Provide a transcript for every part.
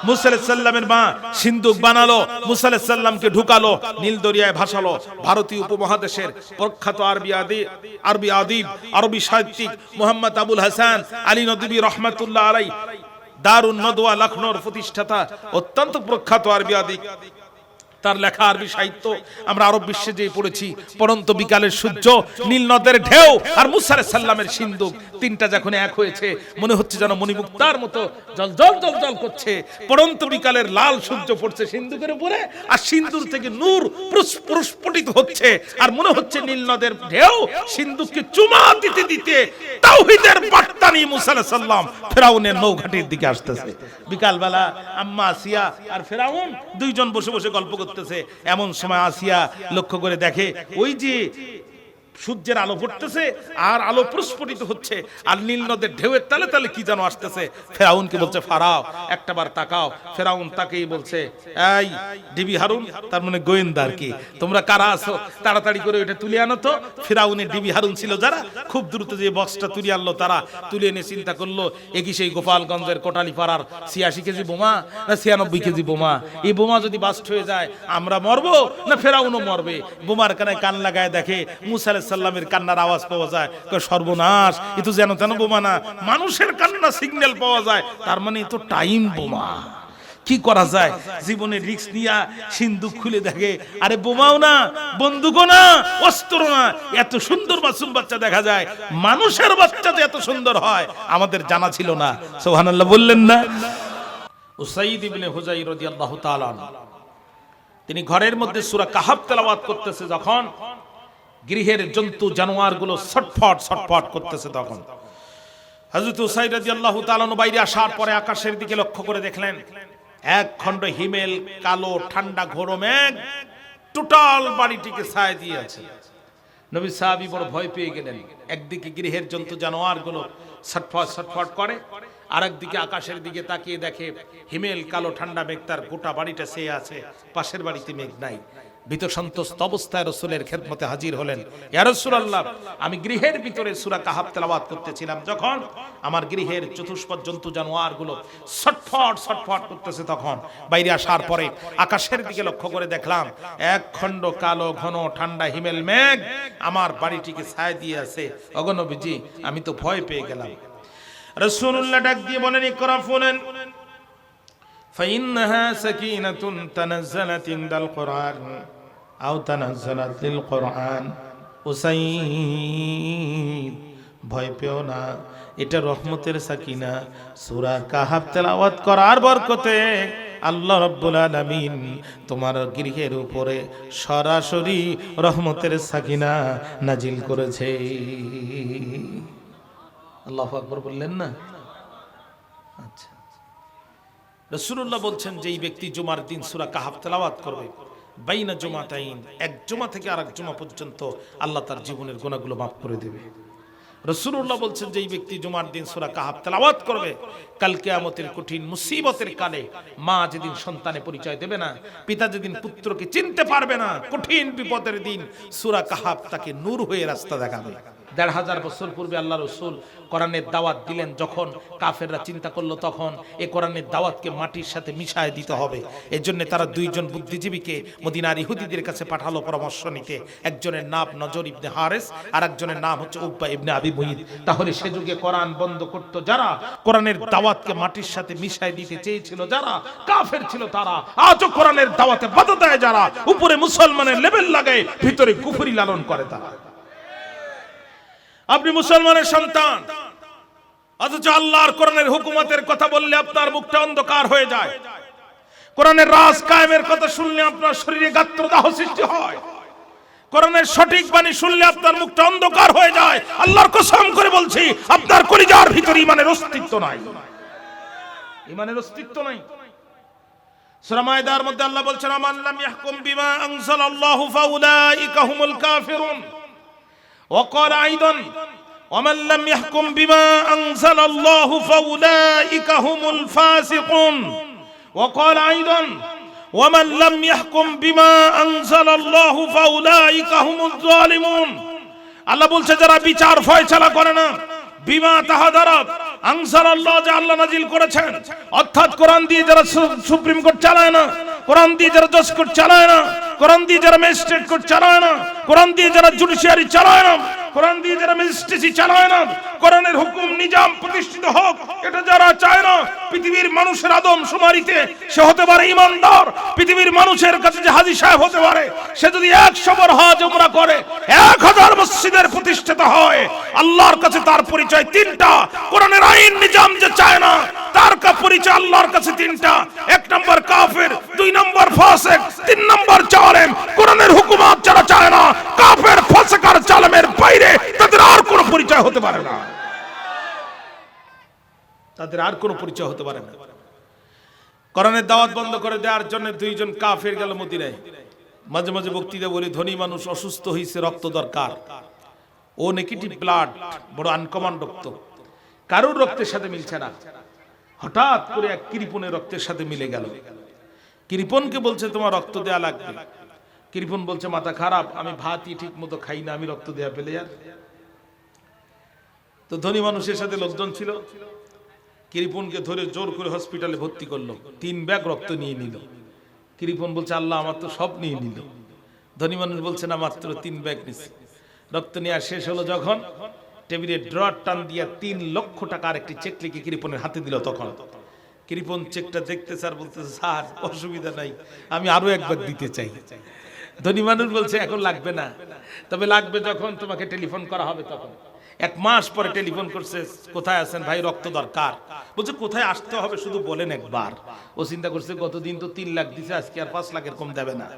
মুসা আলাইহিস সালামের মা সিন্ধুক বানালো, মুসা আলাইহিস সালামকে ঢুকালো, নীল দরিয়ায় ভাসালো। ভারতীয় উপমহাদেশের প্রখ্যাত আরবি আদিব, আরবি সাহিত্যিক মুহাম্মদ আবুল হাসান আলী নদভী রহমাতুল্লাহ আলাইহি, দারুন নদওয়া লখনৌর প্রতিষ্ঠাতা, অত্যন্ত প্রখ্যাত আরবি আদিব। তার লেখা আরবি সাহিত্য আমরা আরব বিশ্বে যে পড়েছি। পড়ন্ত বিকালের সূর্য, নীল নদের ঢেউ আর মুসা আলাইহিস সালামের সিন্ধুক, তিনটা যখন এক হয়েছে মনে হচ্ছে যেন মণিমুক্তার মতো জল জল জল জল করছে। পড়ন্ত বিকালের লাল সূর্য পড়ছে সিন্ধুকের উপরে, আর সিন্ধুক থেকে নূর প্রস্ফুটিত হচ্ছে, আর মনে হচ্ছে নীল নদের ঢেউ সিন্ধুককে চুমা দিতে দিতে তাওহীদের বার্তা নিয়ে মুসা আলাইহিস সালাম ফেরাউনের নৌঘাটির দিকে আসতেছে। বিকালবেলা আম্মা আসিয়া আর ফেরাউন দুইজন বসে বসে গল্প করতেছে। এমন সময় আসিয়া লক্ষ্য করে দেখে ওই যে সূর্যের আলো ফুটতেছে আর আলো প্রস্ফুটিত হচ্ছে, আর নীল নদের ঢেউয়ের তালে তালে কি যেন আসতেছে। ফেরাউনকে বলছে ফারাও একটাবার তাকাও। ফেরাউন তাকেই বলছে, এই ডিবি হারুন, তার মানে গোয়েন্দা আর কি, তোমরা কারা আছো তাড়াতাড়ি করে ওইটা তুলে আনো তো। ফেরাউনের ডিবি হারুন ছিল যারা, খুব দ্রুত যে বক্সটা তুলে আনলো তারা, তুলে এনে চিন্তা করলো এ কি সেই গোপালগঞ্জের কোটালীপাড়ার 86 কেজি বোমা না 96 কেজি বোমা? এই বোমা যদি বাস্ট হয়ে যায় আমরা মরবো না ফেরাউনও মরবে? বোমার কানে কান লাগায় দেখে মুসা আলাইহিস সালামের কান্নার আওয়াজ পাওয়া যায়। সর্বনাশ, এ তো যেন তেন বোমা না, মানুষের কান্না সিগন্যাল পাওয়া যায়, তার মানে এ তো টাইম বোমা। কি করা যায়? জীবনের রিস্ক নিয়ে সিন্ধুক খুলে দেখে আরে বোমাও না, বন্দুকও না, অস্ত্র না, এত সুন্দর মাসুম বাচ্চা দেখা যায়। মানুষের বাচ্চা যে এত সুন্দর হয় আমাদের জানা ছিল না। সুবহানাল্লাহ বললেন না? উসাইদ ইবনে হুযাইর রাদিয়াল্লাহু তাআলা তিনি ঘরের মধ্যে সূরা কাহাফ তেলাওয়াত করতেছে, যখন গৃহের জন্তু জানোয়ার গুলো ছটফট ছটফট করতেছে, তখন হযরত উসাইদ রাদিয়াল্লাহু তাআলা বাইরে আসার পরে আকাশের দিকে লক্ষ্য করে দেখলেন এক খণ্ড হিমেল কালো ঠান্ডা ঘোর মেঘ টোটাল বাড়িটিকে ছায়া দিয়ে আছে। নবী সাহাবী বড় ভয় পেয়ে গেলেন। একদিকে গৃহের জন্তু জানোয়ার গুলো ছটফট ছটফট করে, আরেকদিকে আকাশের দিকে তাকিয়ে দেখে হিমেল কালো ঠান্ডা মেঘ তার গোটা বাড়িটা ছেয়ে আছে, পাশের বাড়িতে মেঘ নাই। ভীত সন্ত্রস্ত অবস্থায় রাসূলের খেদমতে হাজির হলেন। ইয়া রাসূলুল্লাহ, আমি গৃহের ভিতরে সূরা কাহাফ তেলাওয়াত করতেছিলাম, যখন আমার গৃহের চতুষ্পদ জন্তু জানোয়ার গুলো ছটফট ছটফট করতেছে, তখন বাইরে আসার পরে আকাশের দিকে লক্ষ্য করে দেখলাম এক খণ্ড কালো ঘন ঠান্ডা হিমেল মেঘ আমার বাড়িটিকে ছায়া দিয়ে আছে। ওগো নবীজি, আমি তো ভয় পেয়ে গেলাম। রাসূলুল্লাহ ডাক দিয়ে বলেন, ইকরা ফুলেন فإنها سكينة تنزلت عند القرآن أو تنزلت للقرآن। উসাইদ, ভয় পেও না, এটা রহমতের সাকিনা। সূরা কাহাফ তেলাওয়াত করার বরকতে আল্লাহ রাব্বুল আলামিন তোমার গৃহের উপরে সরাসরি রহমতের সাকিনা নাজিল করেছে। আল্লাহু আকবার বললেন না? আচ্ছা, রাসূলুল্লাহ বলছেন যে এই ব্যক্তি জুমার দিন সূরা কাহাফ তেলাওয়াত করবে, বাইনা জুমাতাইন, এক জুমা থেকে আরেক জুমা পর্যন্ত আল্লাহ তার জীবনের গুনাহগুলো মাফ করে দেবে। রাসূলুল্লাহ বলছেন যে এই ব্যক্তি জুমার দিন সূরা কাহাফ তেলাওয়াত করবে, কাল কিয়ামতের কঠিন মুসিবতের কালে মা যেদিন সন্তানে পরিচয় দেবে না, পিতা যেদিন পুত্রকে চিনতে পারবে না, কঠিন বিপদের দিন সূরা কাহাফ তাকে নূর হয়ে রাস্তা দেখাবে। ১৫০০ বছর পূর্বে আল্লাহ রাসূল কোরআনের দাওয়াত দিলেন, যখন কাফেররা চিন্তা করলো তখন এই কোরআনের দাওয়াতকে মাটির সাথে মিশায় দিতে হবে। এর জন্য তারা দুইজন বুদ্ধিজীবীকে মদিনার ইহুদিদের কাছে পাঠালো পরামর্শ নিতে। একজনের নাম নজর ইবনে হারেস, আর একজনের নাম হচ্ছে উকবা ইবনে আবি মুঈত। তাহলে সে যুগে কোরআন বন্ধ করত যারা, কোরআনের দাওয়াতকে মাটির সাথে মিশায় দিতে চেয়েছিল যারা, কাফের ছিল তারা, আজও কোরআনের দাওয়াতে বাধা দেয় যারা, উপরে মুসলমানের লেবেল লাগায় ভিতরে কুফরি লালন করে তারা। আপনি মুসলমানের সন্তান, অথচ আল্লাহর কোরআনের হুকুমতের কথা বললে আপনার মুখটা অন্ধকার হয়ে যায়। কোরআনের রাজ কায়েমের কথা শুনলে আপনার শরীরে গাত্রদাহ সৃষ্টি হয়। কোরআনের সঠিক বাণী শুনলে আপনার মুখটা অন্ধকার হয়ে যায়। আল্লাহর কসম করে বলছি, আপনার কলিজার ভিতরে ঈমানের অস্তিত্ব নাই, ঈমানের অস্তিত্ব নাই। সূরা মায়দার মধ্যে আল্লাহ বলছেন, আমান লাম ইয়াহকুম বিমা আনজালাল্লাহু ফাউলাইকা হুমুল কাফিরুন। وقال أيضا ومن لم يحكم بما أنزل الله فأولئك هم الفاسقون. وقال أيضا ومن لم يحكم بما أنزل الله فأولئك هم الظالمون. আল্লাহ বলছে যারা বিচার ফয়সালা করে না, বিমা তাহা দ্বারা আনসার আল্লাহ যা আল্লাহ নাজিল করেছেন, অর্থাৎ কোরআন দিয়ে যারা সুপ্রিম কোর্ট চালায় না, কোরআন দিয়ে যারা জজ কোর্ট চালায় না, কোরআন দিয়ে যারা ম্যাজিস্ট্রেট কোর্ট চালায় না, কোরআন দিয়ে যারা জুডিশিয়ারি চালায় না, কোরআন দিয়ে যারা ম্যাজিস্ট্রেসি চালায় না, কোরআনের হুকুম নিজাম প্রতিষ্ঠিত হোক এটা যারা চায় না, পৃথিবীর মানুষের আদম শুমারিতে সে হতে পারে ইমানদার। পৃথিবীর মানুষের কাছে যে হাজী সাহেব হতে পারে, সে যদি 100 বার হজ উমরা করে, 1000 মসজিদের প্রতিষ্ঠাতা হয়, আল্লাহর কাছে তার পরিচয় 3টা। কোরআনের আইন নিজাম যে চায় না, তার পরিচয় আল্লাহর কাছে 3টা। 1 নম্বর কাফের, 2 নম্বর ফাসিক, 3 নম্বর জালেম। কোরআনের হুকুমাত যারা চায় না, কাফের, ফাসিক আর জালেমের বাইরে তাদের আর কোনো পরিচয় হতে পারে না, তাদের আর কোনো পরিচয় হতে পারে না। কোরআনের দাওয়াত বন্ধ করে দেওয়ার জন্য 2 জন কাফের গেল মদিনায়। মাঝে মাঝে বক্তৃতা বলি, ধনী মানুষ অসুস্থ হয়েছে, রক্ত দরকার, ও নেগেটিভ ব্লাড, বড় আনকমন রক্ত, কারোর রক্তের সাথে মিলছে না। হঠাৎ করে এক কৃপণের রক্তের সাথে মিলে গেল। কৃপণকে বলছে তোমার রক্ত দেয়া লাগবে। কৃপণ বলছে মাথা খারাপ, আমি ভাতই ঠিক মতো খাই না, আমি রক্ত দেয়া পেলে আর। তো ধনী মানুষের সাথে লোকজন ছিল, কৃপণকে ধরে জোর করে হসপিটালে ভর্তি করলো, 3 ব্যাগ রক্ত নিয়ে নিল। কৃপণ বলছে আল্লাহ আমার তো সব নিয়ে নিল। ধনী মানুষ বলছে না, মাত্র 3 ব্যাগ নিছে। রক্ত নেওয়া শেষ হলো যখন, টেবিলে ড্রয়ার টান দিয়া 3 লক্ষ টাকার একটি চেক লিখে কৃপণের হাতে দিল। তখন কৃপণ চেকটা দেখতে স্যার বলতেছে, স্যার অসুবিধা নাই, আমি আরো একবার দিতে চাই। ধনী মানুষ বলছে এখন লাগবে না, তবে লাগবে যখন তোমাকে টেলিফোন করা হবে তখন। 1 মাস পরে টেলিফোন করছে, কোথায় আছেন ভাই, রক্ত দরকার। বলছে কোথায় আসতে হবে শুধু বলেন একবার। ও চিন্তা করছে গতদিন তো 3 লাখ দিছে, আজকে আর 5 লাখের কম দেবে না।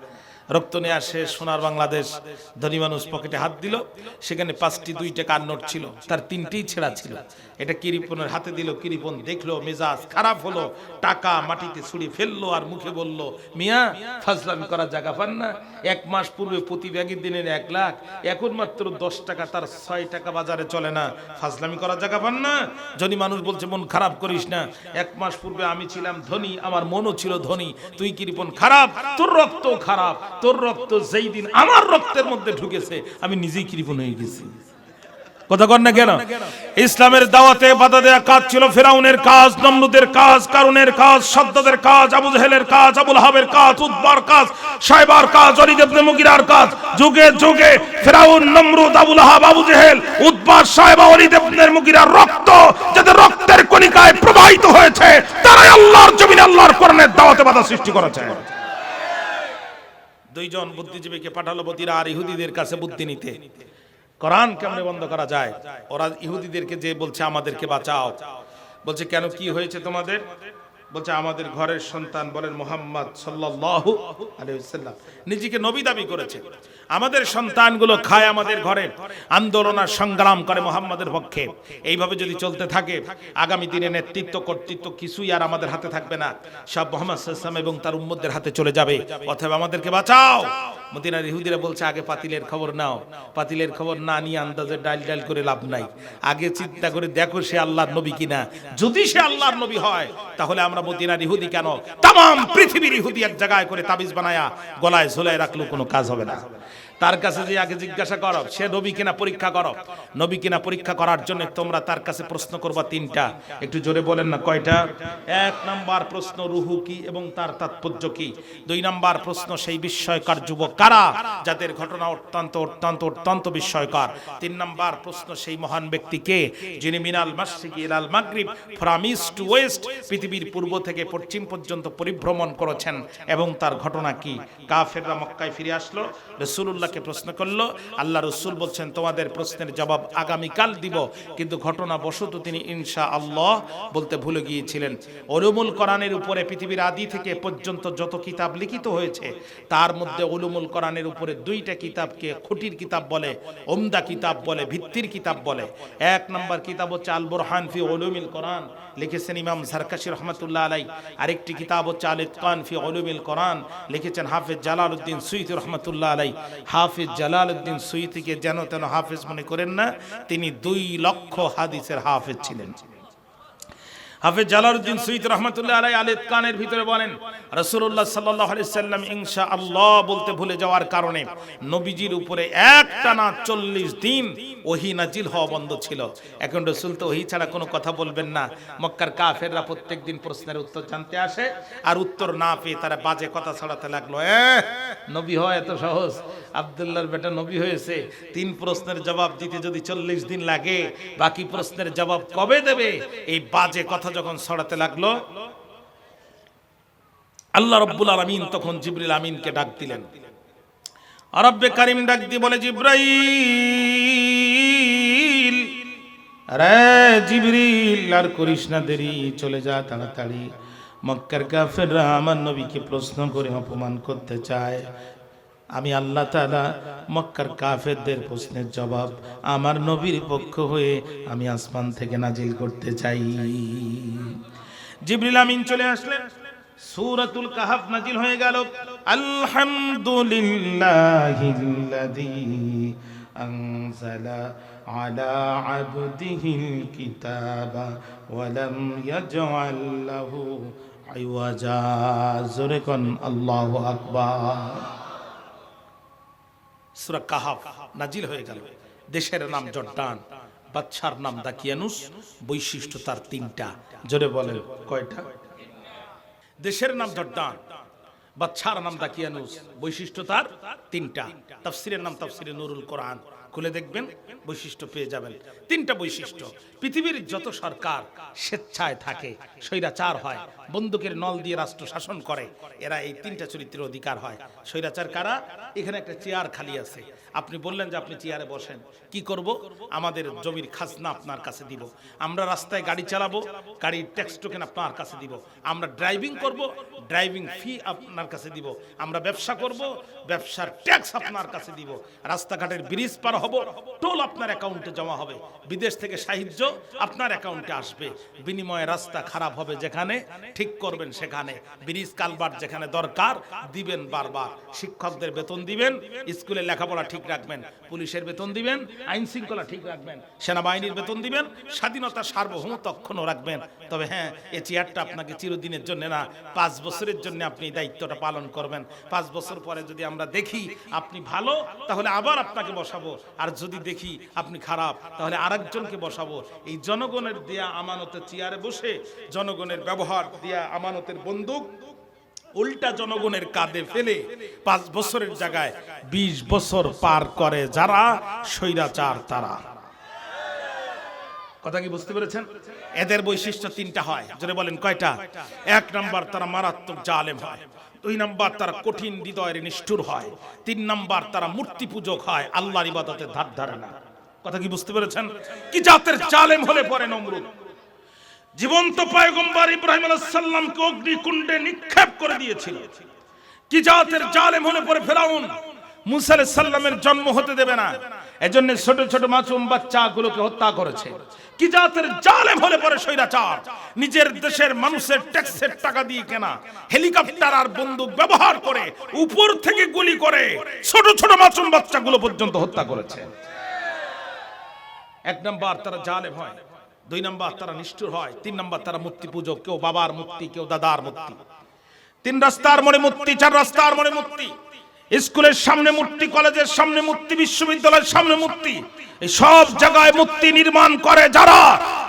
রক্ত নেওয়া শেষ, সোনার বাংলাদেশ। ধনী মানুষ পকেটে হাত দিল, সেখানে 5টি 2 টাকার নোট ছিল, তার 3টিই ছেঁড়া ছিল। এটা কৃপণের হাতে দিল। কৃপণ দেখলো, মেজাজ খারাপ হলো, টাকা মাটিতে ছুঁড়ে ফেললো আর মুখে বলল, মিয়া ফাজলামি করার জায়গা পান না? 1 মাস পূর্বে প্রতি ব্যাগের দিনের 1 লাখ, এখন মাত্র 10 টাকা, তার 6 টাকা বাজারে চলে না, ফাজলামি করার জায়গা পান না? ধনী মানুষ বলছে মন খারাপ করিস না, 1 মাস পূর্বে আমি ছিলাম ধনী, আমার মনও ছিল ধনী, তুই কৃপণ খারাপ, তোর রক্ত খারাপ, তোর রক্ত যেই দিন আমার রক্তের মধ্যে ঢুকেছে আমি নিজেই কৃপণ হয়ে গেছি। কথা কর না কেন? ইসলামের দাওয়াতে বাধা দেয়া কাজ ছিল ফিরাউনের কাজ, নমরুদের কাজ, কারুনের কাজ, সাদ্দাদের কাজ, আবু জাহেলের কাজ, আবু লাহাবের কাজ, উতবার কাজ, শায়বার কাজ, ওলীদ ইবনে মুগীরার কাজ। যুগে যুগে ফিরাউন, নমরুদ, আবু লাহাব, আবু জাহেল, উতবার, শায়বা, ওলীদ ইবনে মুগীরার রক্ত যাদের রক্তের কণিকায় প্রবাহিত হয়েছে, তারাই আল্লাহর জমিনে আল্লাহর কোরআনের দাওয়াতে বাধা সৃষ্টি করেছে। 2 জন বুদ্ধিজীবীকে পাঠালো বদিরা আর ইহুদিদের কাছে বুদ্ধি নিতে, কোরআন কেমনে বন্ধ করা যায়। ওরা ইহুদিদেরকে যে বলছে আমাদেরকে বাঁচাও। বলছে কেন, কি হয়েছে তোমাদের? বলছে আমাদের ঘরের সন্তান, বলেন মুহাম্মদ সাল্লাল্লাহু আলাইহি ওয়াসাল্লাম নিজেকে নবী দাবি করেছে, আমাদের সন্তানগুলো খায় আমাদের ঘরে, আন্দোলন আর সংগ্রাম করে মুহাম্মাদের পক্ষে। এইভাবে যদি চলতে থাকে আগামী দিনে নেতৃত্ব কর্তৃত্ব কিছুই আর আমাদের হাতে থাকবে না, সব মুহাম্মদ সাল্লাল্লাহু আলাইহি ওয়াসাল্লাম এবং তার উম্মতদের হাতে চলে যাবে। অতএব আমাদেরকে বাঁচাও। মদিনার ইহুদিরা বলছে আগে পাতিলের খবর নাও, পাতিলের খবর না নিয়ে আন্দাজে ডাল ডাল করে লাভ নাই, আগে চিন্তা করে দেখো সে আল্লাহর নবী কিনা। যদি সে আল্লাহর নবী হয় তাহলে আমরা মদিনার ইহুদি কেন, তাম পৃথিবীর ইহুদি এক জায়গায় করে তাবিজ বানায়া গলায় ঝোলায় রাখলেও কোনো কাজ হবে না। তার কাছে যে আগে জিজ্ঞাসা করো সে নবী কিনা পরীক্ষা করো। নবী কিনা পরীক্ষা করার জন্য তোমরা তার কাছে প্রশ্ন করবা 3টা। একটু জোরে বলেন না কয়টা? 1 নাম্বার প্রশ্ন রুহু কি এবং তার তাৎপর্য কি। 2 নাম্বার প্রশ্ন সেই বিস্ময়কর যুবক কারা যাদের ঘটনা অত্যন্ত অত্যন্ত অত্যন্ত বিস্ময়কর। 3 নাম্বার প্রশ্ন সেই মহান ব্যক্তি কে যিনি মিনাল মাশরিকি ইলাল মাগরিব, ফ্রম ইস্ট টু ওয়েস্ট, পৃথিবীর পূর্ব থেকে পশ্চিম পর্যন্ত পরিভ্রমণ করেছেন এবং তার ঘটনা কি। কাফেররা মক্কায় ফিরে আসলো, রাসূলুল্লাহকে প্রশ্ন করলো, আল্লাহ রাসূল বলছেন তোমাদের প্রশ্নের জবাব আগামীকাল দিব, কিন্তু ঘটনা বশত তিনি ইনশাআল্লাহ বলতে ভুলে গিয়েছিলেন। উলুমুল কোরআনের উপরে পৃথিবীর আদি থেকে পর্যন্ত যত কিতাব লিখিত হয়েছে তার মধ্যে উলুমুল কোরআনের উপরে 2টা কিতাবকে খুঁটির কিতাব বলে, উমদা কিতাব বলে, ভিত্তির কিতাব বলে। 1 নম্বর কিতাব হচ্ছে আল বুরহান ফি উলুমিল কোরআন, লিখেছেন ইমাম জারকাশী রাহমাতুল্লাহ আলাইহি। আরেকটি কিতাব হচ্ছে আল ইতকান ফি উলুমিল কোরআন, লিখেছেন হাফেজ জালালউদ্দিন সুয়ুতী রাহমাতুল্লাহ আলাইহি। হাফেজ জালালউদ্দিন সুয়ুতীকে যেন তেন হাফেজ মনে করেন না, তিনি 2 লক্ষ হাদিসের হাফেজ ছিলেন। হাফেজ জালালউদ্দিন সুয়ুতী রাহমাতুল্লাহ আলাইহি আল ইতকানের ভিতরে বলেন, রাসূলুল্লাহ সাল্লাল্লাহু আলাইহি সাল্লাম ইনশাআল্লাহ বলতে ভুলে যাওয়ার কারণে নবীজির উপরে একটানা 40 দিন ওহী নাজিল হওয়া বন্ধ ছিল। এখন রাসূল তো ওহী ছাড়া কোনো কথা বলবেন না। মক্কার কাফেররা প্রত্যেকদিন প্রশ্নের উত্তর জানতে আসে, আর উত্তর না পেয়ে তারা বাজে কথা ছড়াতে লাগলো। নবী হয় এত সহজ? আব্দুল্লাহর বেটা নবী হয়েছে, 3 প্রশ্নের জবাব দিতে যদি 40 দিন লাগে, বাকি প্রশ্নের জবাব কবে দেবে? এই বাজে কথা যখন ছড়াতে লাগলো, আল্লাহ রাব্বুল আলামিন তখন জিবরিল আমিনকে ডাক দিলেন। রব্বে কারীম ডাক দিয়ে বলে, জিবরাইল, আরে জিবরিল, আর করিস না দেরি, চলে যা তাড়াতাড়ি। মক্কার কাফেররা আমার নবীকে প্রশ্ন করে অপমান করতে চায়। আমি আল্লাহ তাআলা মক্কার কাফেরদের প্রশ্নের জবাব আমার নবীর পক্ষ হয়ে আমি আসমান থেকে নাজিল করতে চাই। জিবরিল আমিন চলে আসলেন, সূরাতুল কাহফ নাজিল হয়ে গেল। আলহামদুলিল্লাহিল্লাযী আনজালা আলা আবদিহিল কিতাবা ওয়া লাম ইয়াজআল লাহু আইওয়াজা। জোরে কোন আল্লাহু আকবার। সূরা কাহফ নাজিল হয়ে গেল। দেশের নাম জর্দান, বাদশার নাম দাকিয়ানুস, বৈশিষ্ট্য তার 3টা। জোরে বলেন কয়টা? দেশের নাম জর্দান, বাদশার নাম দাকিয়ানুস, বৈশিষ্ট্য তার 3টা। তাফসীরের নাম তাফসীরে নুরুল কোরআন, খুলে দেখবেন বৈশিষ্ট্য পেয়ে যাবেন। 3টা বৈশিষ্ট্য। পৃথিবীর যত সরকার স্বেচ্ছায় থাকে, স্বৈরাচার হয়, বন্দুকের নল দিয়ে রাষ্ট্র শাসন করে, এরা এই 3টা চরিত্রের অধিকার হয়। স্বৈরাচার কারা? এখানে একটা চেয়ার খালি আছে, আপনি বললেন যে আপনি চেয়ারে বসেন, কি করব? আমাদের জমির খাজনা আপনার কাছে দিব। আমরা রাস্তায় গাড়ি চালাবো, গাড়ির ট্যাক্স টোকেন আপনার কাছে দিব। আমরা ড্রাইভিং করব, ড্রাইভিং ফি আপনার কাছে দিব। আমরা ব্যবসা করব, ব্যবসার ট্যাক্স আপনার কাছে দিব। রাস্তাঘাটের ব্রিজ পার হব, টোল আপনার অ্যাকাউন্টে জমা হবে। বিদেশ থেকে সাহায্য আপনার অ্যাকাউন্টে আসবে। বিনিময়ে রাস্তা খারাপ হবে যেখানে, ঠিক করবেন সেখানে। ব্রিজ কালভার্ট যেখানে দরকার দিবেন বারবার। শিক্ষকদের বেতন দিবেন, স্কুলে লেখাপড়া ঠিক রাখবেন, পুলিশের বেতন দিবেন, আইন শৃঙ্খলা ঠিক রাখবেন, সেনাবাহিনীর বেতন দিবেন, স্বাধীনতা সার্বভৌমত্ব অক্ষুণ্ণ রাখবেন। তবে হ্যাঁ, এই চেয়ারটা আপনাকে চিরদিনের জন্য না, 5 বছরের জন্য আপনি দায়িত্বটা পালন করবেন। 5 বছর পরে যদি আমরা দেখি আপনি ভালো, তাহলে আবার আপনাকে বসাবো। আর যদি দেখি আপনি খারাপ, তাহলে আরেকজনকে বসাবো। এই জনগণের দেয়া আমানতের চেয়ারে বসে, জনগণের ব্যবহার দেয়া আমানতের বন্দুক উল্টা জনগণের কাঁধে ফেলে 5 বছরের জায়গায় 20 বছর পার করে যারা স্বৈরাচার, তারা। কথা কি বুঝতে পেরেছেন? এদের বৈশিষ্ট্য 3টা হয়। জোরে বলেন কয়টা? 1 নাম্বার, তারা মারাত্মক জালেম হয়। 2 নাম্বার, তারা কঠিন হৃদয়ের নিষ্ঠুর হয়। 3 নাম্বার, তারা মূর্তি পূজক হয়, আল্লাহর ইবাদতের ধার ধারে না। কথা কি বুঝতে পেরেছেন? কি জাতের জালেম হলে পরে নমরুদ জীবন্ত পয়গম্বর ইব্রাহিম আলাইহিস সালামকে অগ্নিকুণ্ডে নিক্ষেপ করে দিয়েছিল। কি জাতের জালেম হলে পরে ফেরাউন মুসা আলাইহিস সালামের জন্ম হতে দেবে না, এজন্য ছোট ছোট মাসুম বাচ্চাগুলোকে হত্যা করেছে। কি জাতের জালেম হলে পরে স্বৈরাচার নিজের দেশের মানুষের ট্যাক্সের টাকা দিয়ে কেনা হেলিকপ্টার আর বন্দুক ব্যবহার করে উপর থেকে গুলি করে ছোট ছোট মাসুম বাচ্চাগুলো পর্যন্ত হত্যা করেছে। 1 নাম্বার, তারা জালেম হয়। 2 নাম্বার, তারা নিষ্ঠুর হয়। 3 নাম্বার, তারা মূর্তি পূজক, কেউ বাবার মূর্তি, কেউ দাদার মূর্তি। 3 রাস্তার মোড়ে মূর্তি, 4 রাস্তার মোড়ে মূর্তি, স্কুলের সামনে মূর্তি, কলেজের সামনে মূর্তি, বিশ্ববিদ্যালয়ের সামনে মূর্তি। এই সব জায়গায় মূর্তি নির্মাণ করে যারা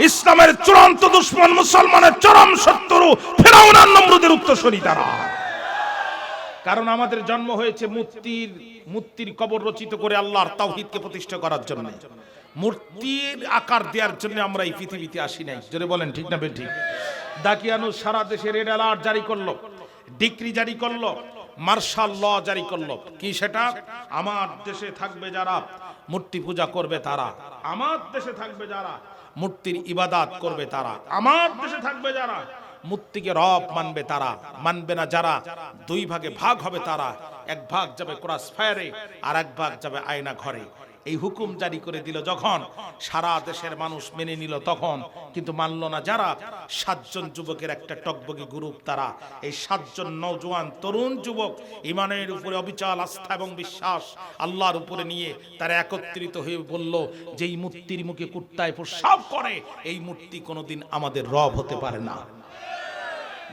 ইসলামের চূড়ান্ত দুশমন, মুসলমানের চরম শত্রু, ফেরাউন আর নমরুদের উত্তরসূরি তারা। কারণ আমাদের জন্ম হয়েছে মূর্তির কবর রচিত করে আল্লাহর তাওহীদকে প্রতিষ্ঠা করার জন্য। মূর্তির আকার দেওয়ার জন্য আমরা এই পৃথিবীতে আসি নাই। জোরে বলেন ঠিক না বেঠিক? দাকিয়ানুস সারা দেশে রেড অ্যালার্ট জারি করলো, ডিক্রি জারি করলো, মার্শাল ল জারি করলো। কি সেটা? আমার দেশে থাকবে যারা মূর্তি পূজা করবে তারা, আমার দেশে থাকবে যারা মূর্তির ইবাদত করবে তারা, আমার দেশে থাকবে যারা মূর্তিকে রব মানবে তারা, মানবে না যারা 2 ভাগে ভাগ হবে তারা। 1 ভাগ যাবে ক্রস ফায়ারে, আর 1 ভাগ যাবে আয়না ঘরে। এই হুকুম জারি করে দিল যখন, সারা দেশের মানুষ মেনে নিল তখন, কিন্তু মানল না যারা 7 জন যুবকের একটা টকবগি গ্রুপ, তারা এই 7 জন নওজোয়ান তরুণ যুবক ইমানের উপরে অবিচল আস্থা এবং বিশ্বাস আল্লাহর উপরে নিয়ে তারা একত্রিত হয়ে বলল যে এই মূর্তির মুখে কুত্তায় প্রস্রাব করে, এই মূর্তি কোনোদিন আমাদের রব হতে পারে না।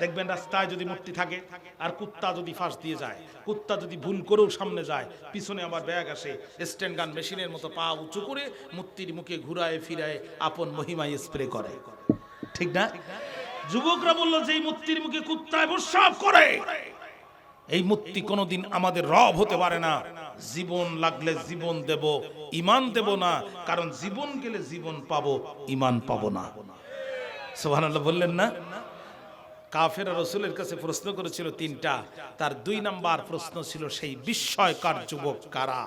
দেখবেন রাস্তায় যদি মূর্তি থাকে আর কুত্তা যদি ফাঁস দিয়ে যায়, কুত্তা যদি ভুল করেও সামনে যায়, পিছনে আবার ব্যাগ আসে, স্ট্যান্ড গান মেশিনের মতো পা উঁচু করে মূর্তির মুখে ঘুরায় ফিরায় আপন মহিমায় স্প্রে করে, ঠিক না? যুবকরা বলল যে এই মূর্তির মুখে কুত্তায় প্রস্রাব করে, এই মূর্তি কোনোদিন আমাদের রব হতে পারে না। জীবন লাগলে জীবন দেব, ঈমান দেব না, কারণ জীবন গেলে জীবন পাবো, ঈমান পাবো না। সুবহানাল্লাহ বললেন না? কাফেররা রাসূলের কাছে প্রশ্ন করেছিল 3টা, তার 2 নাম্বার প্রশ্ন ছিল সেই বিস্ময়কর যুবক কারা।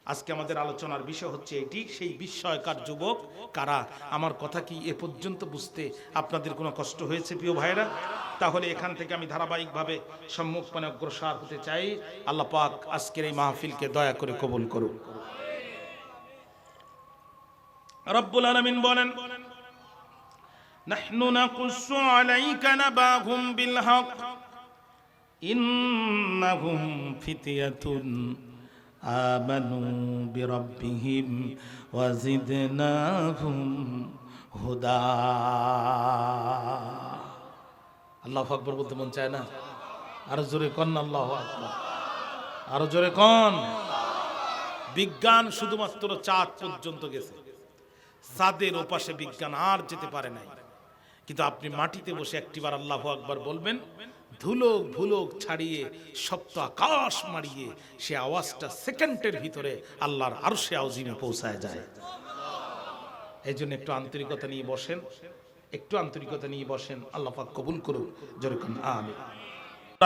আজকে আমাদের আলোচনার বিষয় হচ্ছে এটি, সেই বিস্ময়কর যুবক কারা। আমার কথা কি এ পর্যন্ত বুঝতে আপনাদের কোনো কষ্ট হয়েছে প্রিয় ভাইরা? তাহলে এখান থেকে আমি ধারাবাহিকভাবে সম্মুখপানে অগ্রসর হতে চাই। আল্লাহ পাক আজকের এই মাহফিলকে দয়া করে কবুল করুন। রব্বুল আলামিন বলেন, নাহনু নাকুসু আলাইকা নাবাহুম বিল হক ইন্নাহুম ফিতয়াতুন আমানু বিরাব্বিহিম ওয়া জিদনাহুম হুদা। আল্লাহু আকবার বলতে মন চায় না? আরো জোরে কোন আল্লাহু আকবার, আরো জোরে কোন। বিজ্ঞান শুধুমাত্র চাঁদ পর্যন্ত গেছে, চাঁদের ওপাশে বিজ্ঞান আর যেতে পারে নাই। কিন্তু আপনি মাটিতে বসে একটিবার আল্লাহু আকবার বলবেন, ধুলোক ভুলোক ছাড়িয়ে সপ্ত আকাশ মারিয়ে সে আওয়াজটা সেকেন্ডের ভিতরে আল্লাহর আরশে আযিমে পৌঁছায় যায়। এই জন্য একটু আন্তরিকতা নিয়ে বসেন, একটু আন্তরিকতা নিয়ে বসেন। আল্লাহ পাক কবুল করুন, যেরকম আমিন।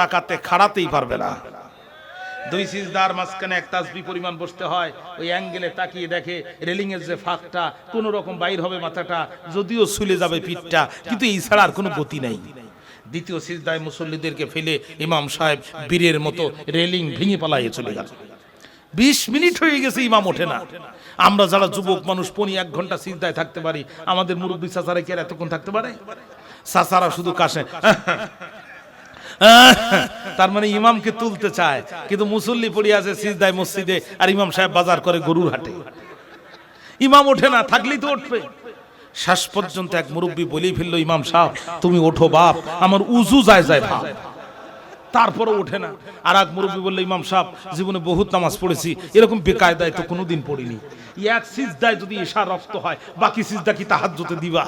রাকাতে খাড়াতেই পারবে না, 2 সিজদার মাঝখানে 1 তাসবিহ পরিমাণ বসতে হয়। ওই অ্যাঙ্গেলে তাকিয়ে দেখে রেলিং এর যে ফাঁকটা কোন রকম বাইর হবে মাথাটা, যদিও ছুলে যাবে পিঠটা, কিন্তু এই ছাড়া আর কোনো গতি নাই। দ্বিতীয় সিজদায় মুসল্লিদেরকে ফেলে ইমাম সাহেব বীরের মতো রেলিং ভেঙে পালাইয়ে চলে গেল। 20 মিনিট হয়ে গেছে, ইমাম ওঠে না। আমরা যারা যুবক মানুষ 1 ঘন্টা সিজদায় থাকতে পারি, আমাদের মুরব্বী চাচারা কি আর এতক্ষণ থাকতে পারে? চাচারা শুধু কাশে, তার মানে ইমামকে তুলতে চায়, কিন্তু মুসল্লি পড়ে আছে সিজদায় মসজিদে, আর ইমাম সাহেব বাজার করে গরুর হাটে। ইমাম ওঠে না, থাকলেই তো উঠবে। শেষ পর্যন্ত এক মুরব্বী বলেই ফেললো, ইমাম সাহেব তুমি ওঠো বাপ, আমার উজু যায় যায় ভাব। তারপরে ওঠে না। আর এক মুরব্বী বললো, ইমাম সাহেব জীবনে বহুত নামাজ পড়েছি, এরকম বেকায়দায় তো কোনোদিন পড়িনি। এক সিজদায় যদি এশা রক্ত হয়, বাকি সিজদা কি তাহাজ্জুদে দিবা?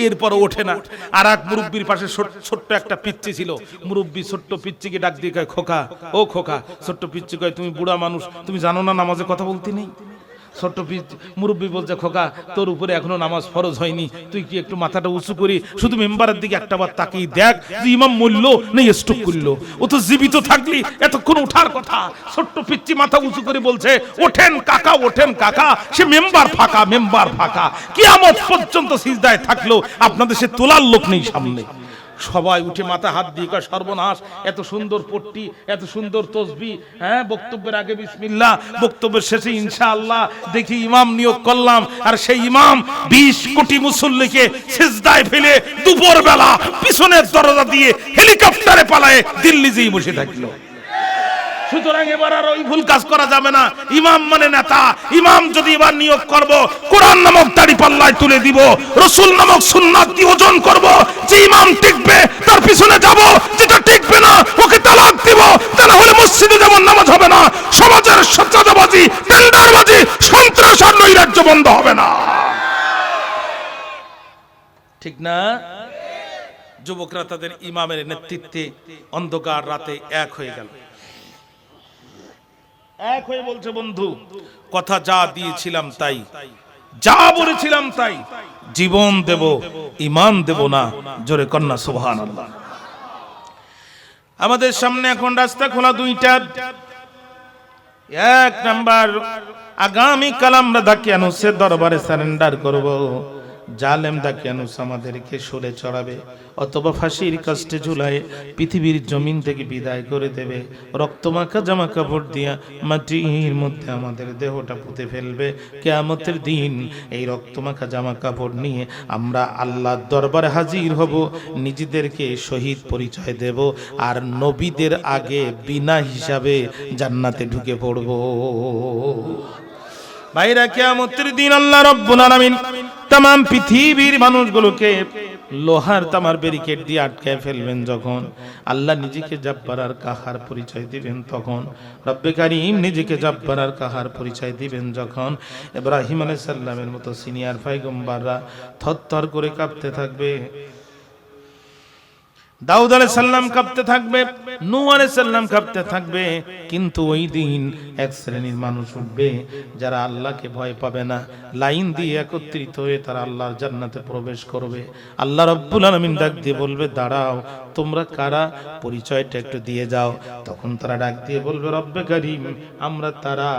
এরপর ওঠে না। আর এক মুরব্বির পাশে ছোট্ট একটা পিচ্চি ছিল। মুরব্বী ছোট্ট পিচ্চিকে ডাক দিয়ে কয়, খোকা ও খোকা। ছোট্ট পিচ্চি কয়, তুমি বুড়া মানুষ, তুমি জানো না নামাজে কথা বলতে নেই? ছোট্ট মুরব্বী বলছে, খোকা তোর উপরে এখনো নামাজ ফরজ হয়নি, তুই কি একটু মাথাটা উঁচু করি শুধু মেম্বারের দিকে একটাবার তাকিয়ে দেখ যে ইমাম মরল না স্ট্রোক করলো, ও তো জীবিত থাকলি এতক্ষণ ওঠার কথা। ছোট্ট পিচ্চি মাথা উঁচু করে বলছে, ওঠেন কাকা ওঠেন কাকা, সে মেম্বার ফাঁকা, মেম্বার ফাঁকা, কিয়ামত পর্যন্ত সিজদায় থাকলো আপনাদের সে তোলার লোক নেই সামনে। সবাই উঠে মাথা হাত দিয়ে কয়, সর্বনাশ, এত সুন্দর পট্টি, এত সুন্দর তসবিহ, হ্যাঁ বক্তব্যের আগে বিসমিল্লাহ, বক্তব্যের শেষে ইনশাআল্লাহ, দেখি ইমাম নিয়োগ করলাম, আর সেই ইমাম 20 কোটি মুসল্লিকে সিজদায় ফেলে দুপুর বেলা পিছনের দরজা দিয়ে হেলিকপ্টারে পালায়ে দিল্লি যেই বসে থাকলো। সুতরাং এবার আর ওই ভুল কাজ করা যাবে না। ইমাম মানে নেতা। ইমাম যদি এবার নিয়োগ করব, কোরআন নামক দাড়ি পাল্লায় তুলে দিব, রাসূল নামক সুন্নাত দিয়ে ওজন করব। যে ইমাম টিকবে তার পিছনে যাব, যেটা টিকবে না ওকে তালাক দিব। তা না হলে মসজিদে যেমন নামাজ হবে না, সমাজের সচ্চাদাবাজি, টেন্ডারবাজি, সন্ত্রাস আর নৈরাজ্য বন্ধ হবে না। ঠিক না? যুবকরা তাদের ইমামের নেতৃত্বে অন্ধকার রাতে এক হয়ে গেল। এক হয়ে বলছে, বন্ধু কথা যা দিয়েছিলাম তাই, যা বলেছিলাম তাই, জীবন দেব ঈমান দেব না। জোরে কন্যা সুবহানাল্লাহ। আমাদের সামনে এখন রাস্তা খোলা 2টা। 1 নাম্বার, আগামী কাল আমরা দাকিয়ানুসের দরবারে সারেন্ডার করব। জালেম দাকিয়ানুস আমাদেরকে সরে চড়াবে অথবা ফাঁসির কাস্টে ঝুলায় পৃথিবীর জমিন থেকে বিদায় করে দেবে, রক্তমাখা জামা কাপড় দিয়া মাটির মধ্যে আমাদের দেহটা পুঁতে ফেলবে। কিয়ামতের দিন এই রক্তমাখা জামা কাপড় নিয়ে আমরা আল্লাহর দরবারে হাজির হব, নিজেদেরকে শহীদ পরিচয় দেব, আর নবীদের আগে বিনা হিসাবে জান্নাতে ঢুকে পড়ব। ভাইরা, কিয়ামতের দিন আল্লাহ রাব্বুল আলামিন तमाम পৃথিবীর মানুষগুলোকে লোহার তামার ব্যারিকেড দিয়ে আটকে ফেলবেন। যখন আল্লাহ নিজেকে জব্বার আর কাহার পরিচয় দিবেন, তখন রব্বে কারীম নিজেকে জব্বার আর কাহার পরিচয় দিবেন, যখন ইব্রাহিম আলাইহিস সালামের মতো সিনিয়র পয়গম্বররা থরথর করে কাঁপতে থাকবে, দাউদ আলাইহিস সালাম কাঁপতে থাকবে, নূহ আলাইহিস সালাম কাঁপতে থাকবে। কিন্তু ওই দিন এক শ্রেণীর মানুষ উঠবে যারা আল্লাহকে ভয় পাবে না, লাইন দিয়ে একত্রিত হয়ে তারা আল্লাহর জান্নাতে প্রবেশ করবে। আল্লাহ রাব্বুল আলামিন ডাক দিয়ে বলবে, দাঁড়াও, তোমরা কারা, পরিচয়টা একটু দিয়ে যাও। তখন তারা ডাক দিয়ে বলবে, রব্বে কারীম, আমরা তারা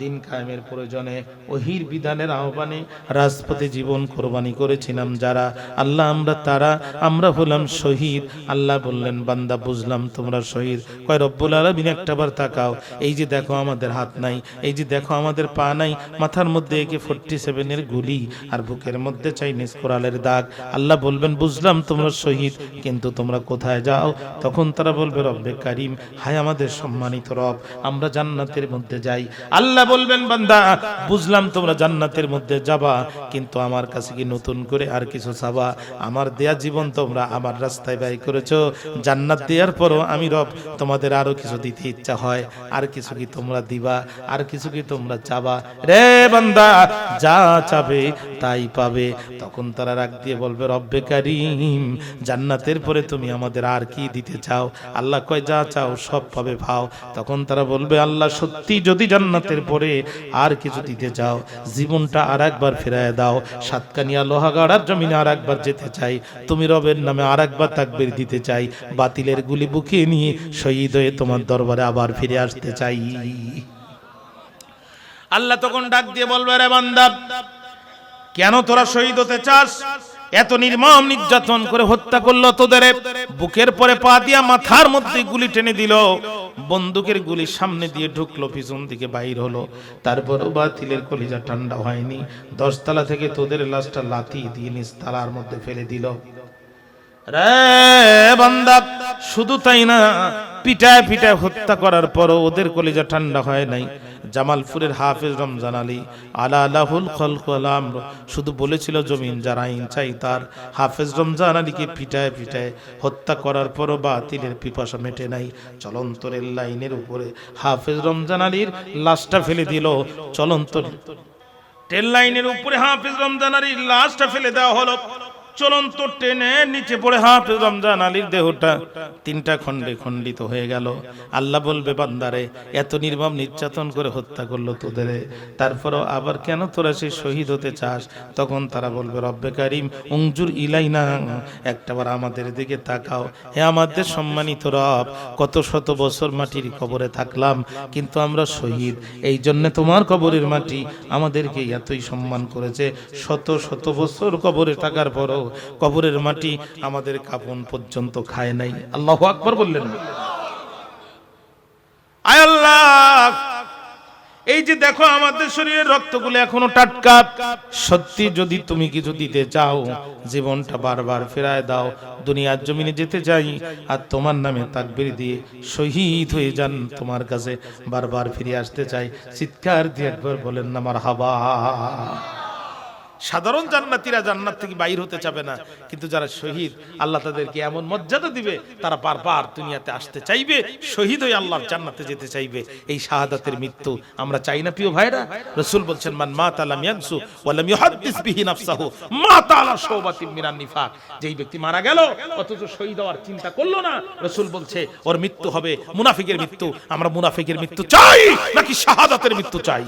দিন কায়েমের প্রয়োজনে ওহির বিধানের আহ্বানে রাজপথে জীবন কোরবানি করেছিলাম যারা, আল্লাহ আমরা তারা, আমরা হলাম শহীদ। আল্লাহ বললেন, বান্দা বুঝলাম তোমরা শহীদ। কয় রব্বুল আলামিন একটাবার তাকাও, এই যে দেখো আমাদের হাত নাই, এই যে দেখো আমাদের পা নাই, মাথার মধ্যে AK-47 এর গুলি আর বুকের মধ্যে চাইনিজ কোরালের দাগ। আল্লাহ বলবেন, বুঝলাম তোমরা শহীদ, কিন্তু তোমরা কোথায় যাও? তখন তারা বলবে, রব্বে কারীম, হায় আমাদের সম্মানিত রব, আমরা জান্নাতের মধ্যে যাই। আল্লাহ বলবেন, বান্দা বুঝলাম তোমরা জান্নাতের মধ্যে যাবা, কিন্তু আমার কাছে কি নতুন করে আর কিছু চাবা? আমার দেয়া জীবন তোমরা আমার রাস্তায় ব্যয় করেছো, জান্নাত দেওয়ার পরও আমি রব তোমাদের আরো কিছু দিতে ইচ্ছা হয়, আর কিছু কি তোমরা দিবা? আর কিছু কি তোমরা চাবা? রে বান্দা, যা চাবে তাই পাবে। তখন তারা রাগ দিয়ে বলবে, রব্বে কারীম, জান্নাতের পরে তুমি আমাদের আর কি দিতে চাও? আল্লাহ কয়, যা চাও সব পাবে, ভাও। তখন তারা বলবে, আল্লাহ সত্যি যদি জান্নাতের পরে আর কিছু দিতে চাও, জীবনটা আর একবার ফিরায় দাও, সাতকানিয়া লোহাগাড়ার জমিনে আর একবার যেতে চাই, তুমি রবের নামে আর একবার তাকবীর দিতে চাই, বাতিলের গুলি বুকে নিয়ে শহীদ হয়ে তোমার দরবারে আবার ফিরে আসতে চাই। আল্লাহ তখন ডাক দিয়ে বলবে, রে বান্দা, কেন তোরা শহীদ হতে চাস? এত নির্মম নির্যাতন করে হত্যা করলো তোদের, বুকের পরে পা দিয়া মাথার মধ্যে গুলি টেনে দিল, বন্দুকের গুলি সামনে দিয়ে ঢুকলো, পিছন দিকে বাইর হলো, তারপরও বাতিলের কলিজা ঠান্ডা হয়নি। 10 তলা থেকে তোদের লাশটা লাথি দিয়ে নিচ তলার মধ্যে ফেলে দিল। রে বান্দা, শুধু তাই না, পিটায় পিটায় হত্যা করার পরও ওদের কলিজা ঠান্ডা হয় নাই। জামালপুরের হাফেজ রমজান আলী আলা লাহুল খলক ওয়াল আমর শুধু বলেছিল, জমিন যার আইন চাই তার। হাফেজ রমজান আলীকে পিটায় পিটায় হত্যা করার পরও বাতিলের পিপাসা মেটে নাই। চলন্ত রেল লাইনের উপরে হাফেজ রমজান আলীর লাশটা ফেলে দিল। চলন্ত ট্রেন লাইনের উপরে হাফেজ রমজান আলীর লাশটা ফেলে দেওয়া হলো। চলন্ত ট্রেনে নিচে পড়ে হাফেজ রমজান আলীর দেহটা 3টা খণ্ডে খণ্ডিত হয়ে গেল। আল্লাহ বলবে, বান্দারে, এত নির্মম নির্যাতন করে হত্যা করলো তোদের, তারপরও আবার কেন তোরা সেই শহীদ হতে চাস? তখন তারা বলবে, রব্বে কারীম, উনজুর ইলাইনা, একটাবার আমাদের দিকে তাকাও। হে আমাদের সম্মানিত রব, কত শত বছর মাটির কবরে থাকলাম, কিন্তু আমরা শহীদ, এই জন্য তোমার কবরের মাটি আমাদেরকে এতই সম্মান করেছে। শত শত বছর কবরে থাকার পরও কবরের মাটি আমাদের কাফন পর্যন্ত খায় নাই। আল্লাহু আকবার বললেন। আয় আল্লাহ, এই যে দেখো আমাদের শরীরের রক্তগুলো এখনো টাটকা, সত্যি যদি তুমি কিছু দিতে চাও, জীবনটা বারবার ফেরায় দাও, দুনিয়ার জমিনে যেতে চাই আর তোমার নামে তাকবীর দিয়ে শহীদ হয়ে যান, তোমার কাছে বারবার ফিরে আসতে চাই। চিৎকার দিয়ে একবার বলেন না মারহাবা। সাধারণ জান্নাতীরা জান্নাত থেকে বাইর হতে চাবে না, কিন্তু যারা শহীদ, আল্লাহ তাদেরকে এমন মর্যাদা দিবে, তারা বারবার দুনিয়াতে আসতে চাইবে, শহীদ হয়ে আল্লাহর জান্নাতে যেতে চাইবে। এই শাহাদাতের মৃত্যু আমরা চাই না প্রিয় ভাইরা। রাসূল বলছেন, মান মাতা লাম ইয়ানসু ওয়া লাম ইউহাদ্দিস বিহি নাফসাহু মাতা আলা শাওবাতিন মিনান নিফাক। যেই ব্যক্তি মারা গেল অথচ শহীদ হওয়ার চিন্তা করলো না, রাসূল বলছে ওর মৃত্যু হবে মুনাফিকের মৃত্যু। আমরা মুনাফিকের মৃত্যু চাই নাকি শাহাদাতের মৃত্যু চাই?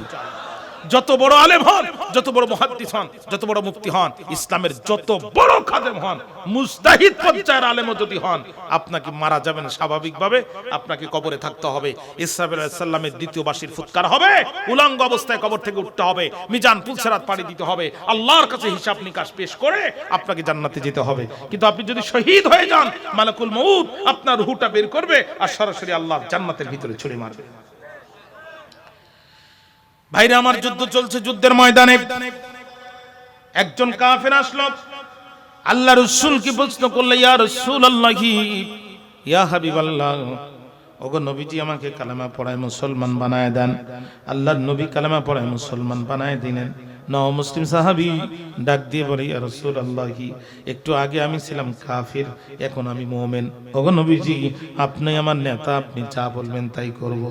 যত বড় আলেম হন, যত বড় মুহাদ্দিস হন, যত বড় মুফতি হন, ইসলামের যত বড় খাদেম হন, মুজতাহিদ পর্যায়ের আলেমও যদি হন, আপনাকে মারা যাবেন স্বাভাবিকভাবে, আপনাকে কবরে থাকতে হবে। ইসরাফিল আলাইহিস সালামের দ্বিতীয় বাঁশির ফুৎকার হবে, উলঙ্গ অবস্থায় কবর থেকে উঠতে হবে, মিজান পুলসিরাত পাড়ি দিতে হবে, আল্লাহর কাছে হিসাব নিকাশ পেশ করে আপনাকে জান্নাতে যেতে হবে। কিন্তু আপনি যদি শহীদ হয়ে যান, মালাকুল মউত আপনার রূহটা বের করবে আর সরাসরি আল্লাহর জান্নাতের ভিতরে ছুঁড়ে মারবে। ভাইরা আমার, যুদ্ধ চলছে, যুদ্ধের ময়দানে একজন কাফের আসলো, আল্লাহ রাসূলকে প্রশ্ন করল, ইয়া রাসূলুল্লাহি, ইয়া হাবিবাল্লাহ, ওগো নবীজি আমাকে কালেমা পড়ায় মুসলমান বানায় দেন। আল্লাহর নবী কালেমা পড়ায় মুসলমান বানায় দিলেন। নও মুসলিম সাহাবী ডাক দিয়ে বলে, ইয়া রাসূলুল্লাহি, একটু আগে আমি ছিলাম কাফির, এখন আমি মুমিন। ওগো নবীজি, আপনি আমার নেতা, আপনি যা বলবেন তাই করব।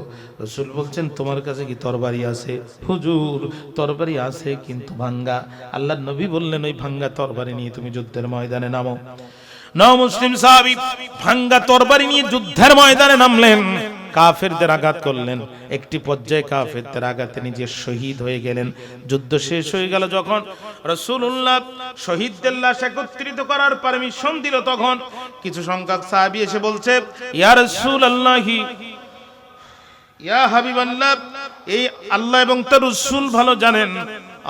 রাসূল বলছেন, তোমার কাছে কি তরবারি আছে? হুজুর, তরবারি আছে কিন্তু ভাঙ্গা। আল্লাহর নবী বললেন, ওই ভাঙ্গা তরবারি নিয়ে তুমি যুদ্ধের ময়দানে নামো। নও মুসলিম সাহাবী ভাঙ্গা তরবারি নিয়ে যুদ্ধের ময়দানে নামলেন, কাফেরদের আঘাত করলেন। একটি পর্যায়ে কাফেরদের আঘাতে নিজে শহীদ হয়ে গেলেন। যুদ্ধ শেষ হয়ে গেল যখন, রাসূলুল্লাহ শহীদদের লাশ একত্রিত করার পারমিশন দিল, তখন কিছু সংখ্যক সাহাবী এসে বলছে, ইয়া রাসূলুল্লাহি, ইয়া হাবিবাল্লাহ, এই আল্লাহ এবং তার রাসূল ভালো জানেন,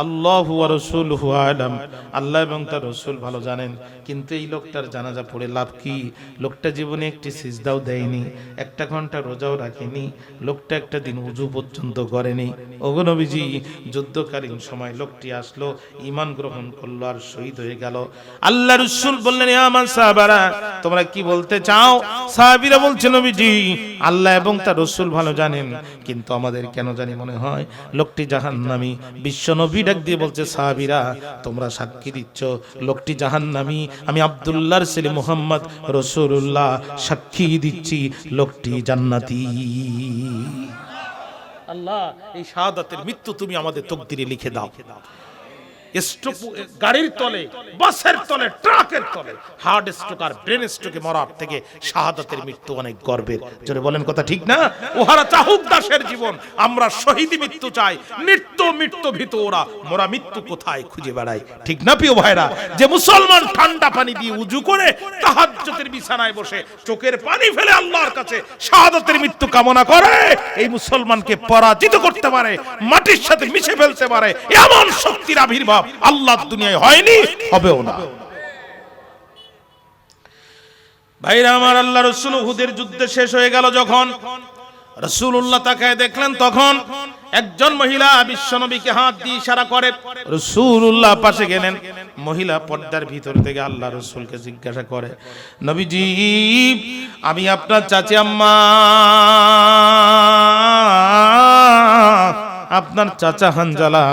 আল্লাহু ওয়া রাসূলুহু আ'লাম, আল্লাহ এবং তার রাসূল ভালো জানেন, কিন্তু এই লোকটার জানাজা পড়ে লাভ কি? লোকটা জীবনে একটি সিজদাও দেয়নি, একটা ঘন্টা রোজাও রাখেনি, লোকটা একটা দিন ওযু পর্যন্ত করেনি। ওগো নবীজি, যুদ্ধকালীন সময় লোকটি আসলো, ঈমান গ্রহণ করলো আর শহীদ হয়ে গেল। আল্লাহ রাসূল বললেন, ইয়া আমার সাহাবারা, তোমরা কি বলতে চাও? সাহাবীরা বলছে, নবীজি, আল্লাহ এবং তার রাসূল ভালো জানেন, কিন্তু আমাদের কেন জানি মনে হয় লোকটি জাহান্নামী। বিশ্ব নবী ডাক দিয়ে বলছে, সাহাবীরা, তোমরা সাক্ষী দিচ্ছ লোকটি জাহান্নামী, আমি আব্দুল্লাহর ছেলে মুহাম্মদ রাসূলুল্লাহ সাক্ষী দিচ্ছি লোকটি জান্নাতি। আল্লাহ, এই শাহাদাতের মৃত্যু তুমি আমাদের তকদিরে লিখে দাও। গাড়ির তলে, বাসের তলে, ট্রাকের তলে হার্ট স্ট্রোক আর ব্রেন স্ট্রোকে মরার থেকে শাহাদাতের মৃত্যু অনেক গর্বের। জোরে বলেন কথা ঠিক না? ওহারা চাহুক দাসের জীবন, আমরা শহীদ মৃত্যু চাই। মৃত্যু মৃত্যু ভীত ওরা, মোরা মৃত্যু কোথায় খুঁজে বেড়াই, ঠিক না প্রিয় ভাইরা? যে মুসলমান ঠান্ডা পানি দিয়ে উজু করে তাহাজ্জুদের বিছানায় বসে চোখের পানি ফেলে আল্লাহর কাছে শাহাদাতের মৃত্যু কামনা করে, এই মুসলমানকে পরাজিত করতে পারে, মাটির সাথে মিশে ফেলতে পারে, এমন শক্তির আবির্ভাব আল্লাহর দুনিয়ায় হয়নি, হবেও না। ভাইরা আমার, আল্লাহ রাসূল উহুদের যুদ্ধ শেষ হয়ে গেল যখন, রাসূলুল্লাহ তাকায় দেখলেন, তখন একজন মহিলা বিশ্বনবীকে হাত দিয়ে ইশারা করে। রাসূলুল্লাহ পাশে গেলেন, মহিলা পর্দার ভিতর থেকে আল্লাহ রাসূলকে জিজ্ঞাসা করে, নবীজি, আমি আপনার চাচি আম্মা, আপনার চাচা হানজালা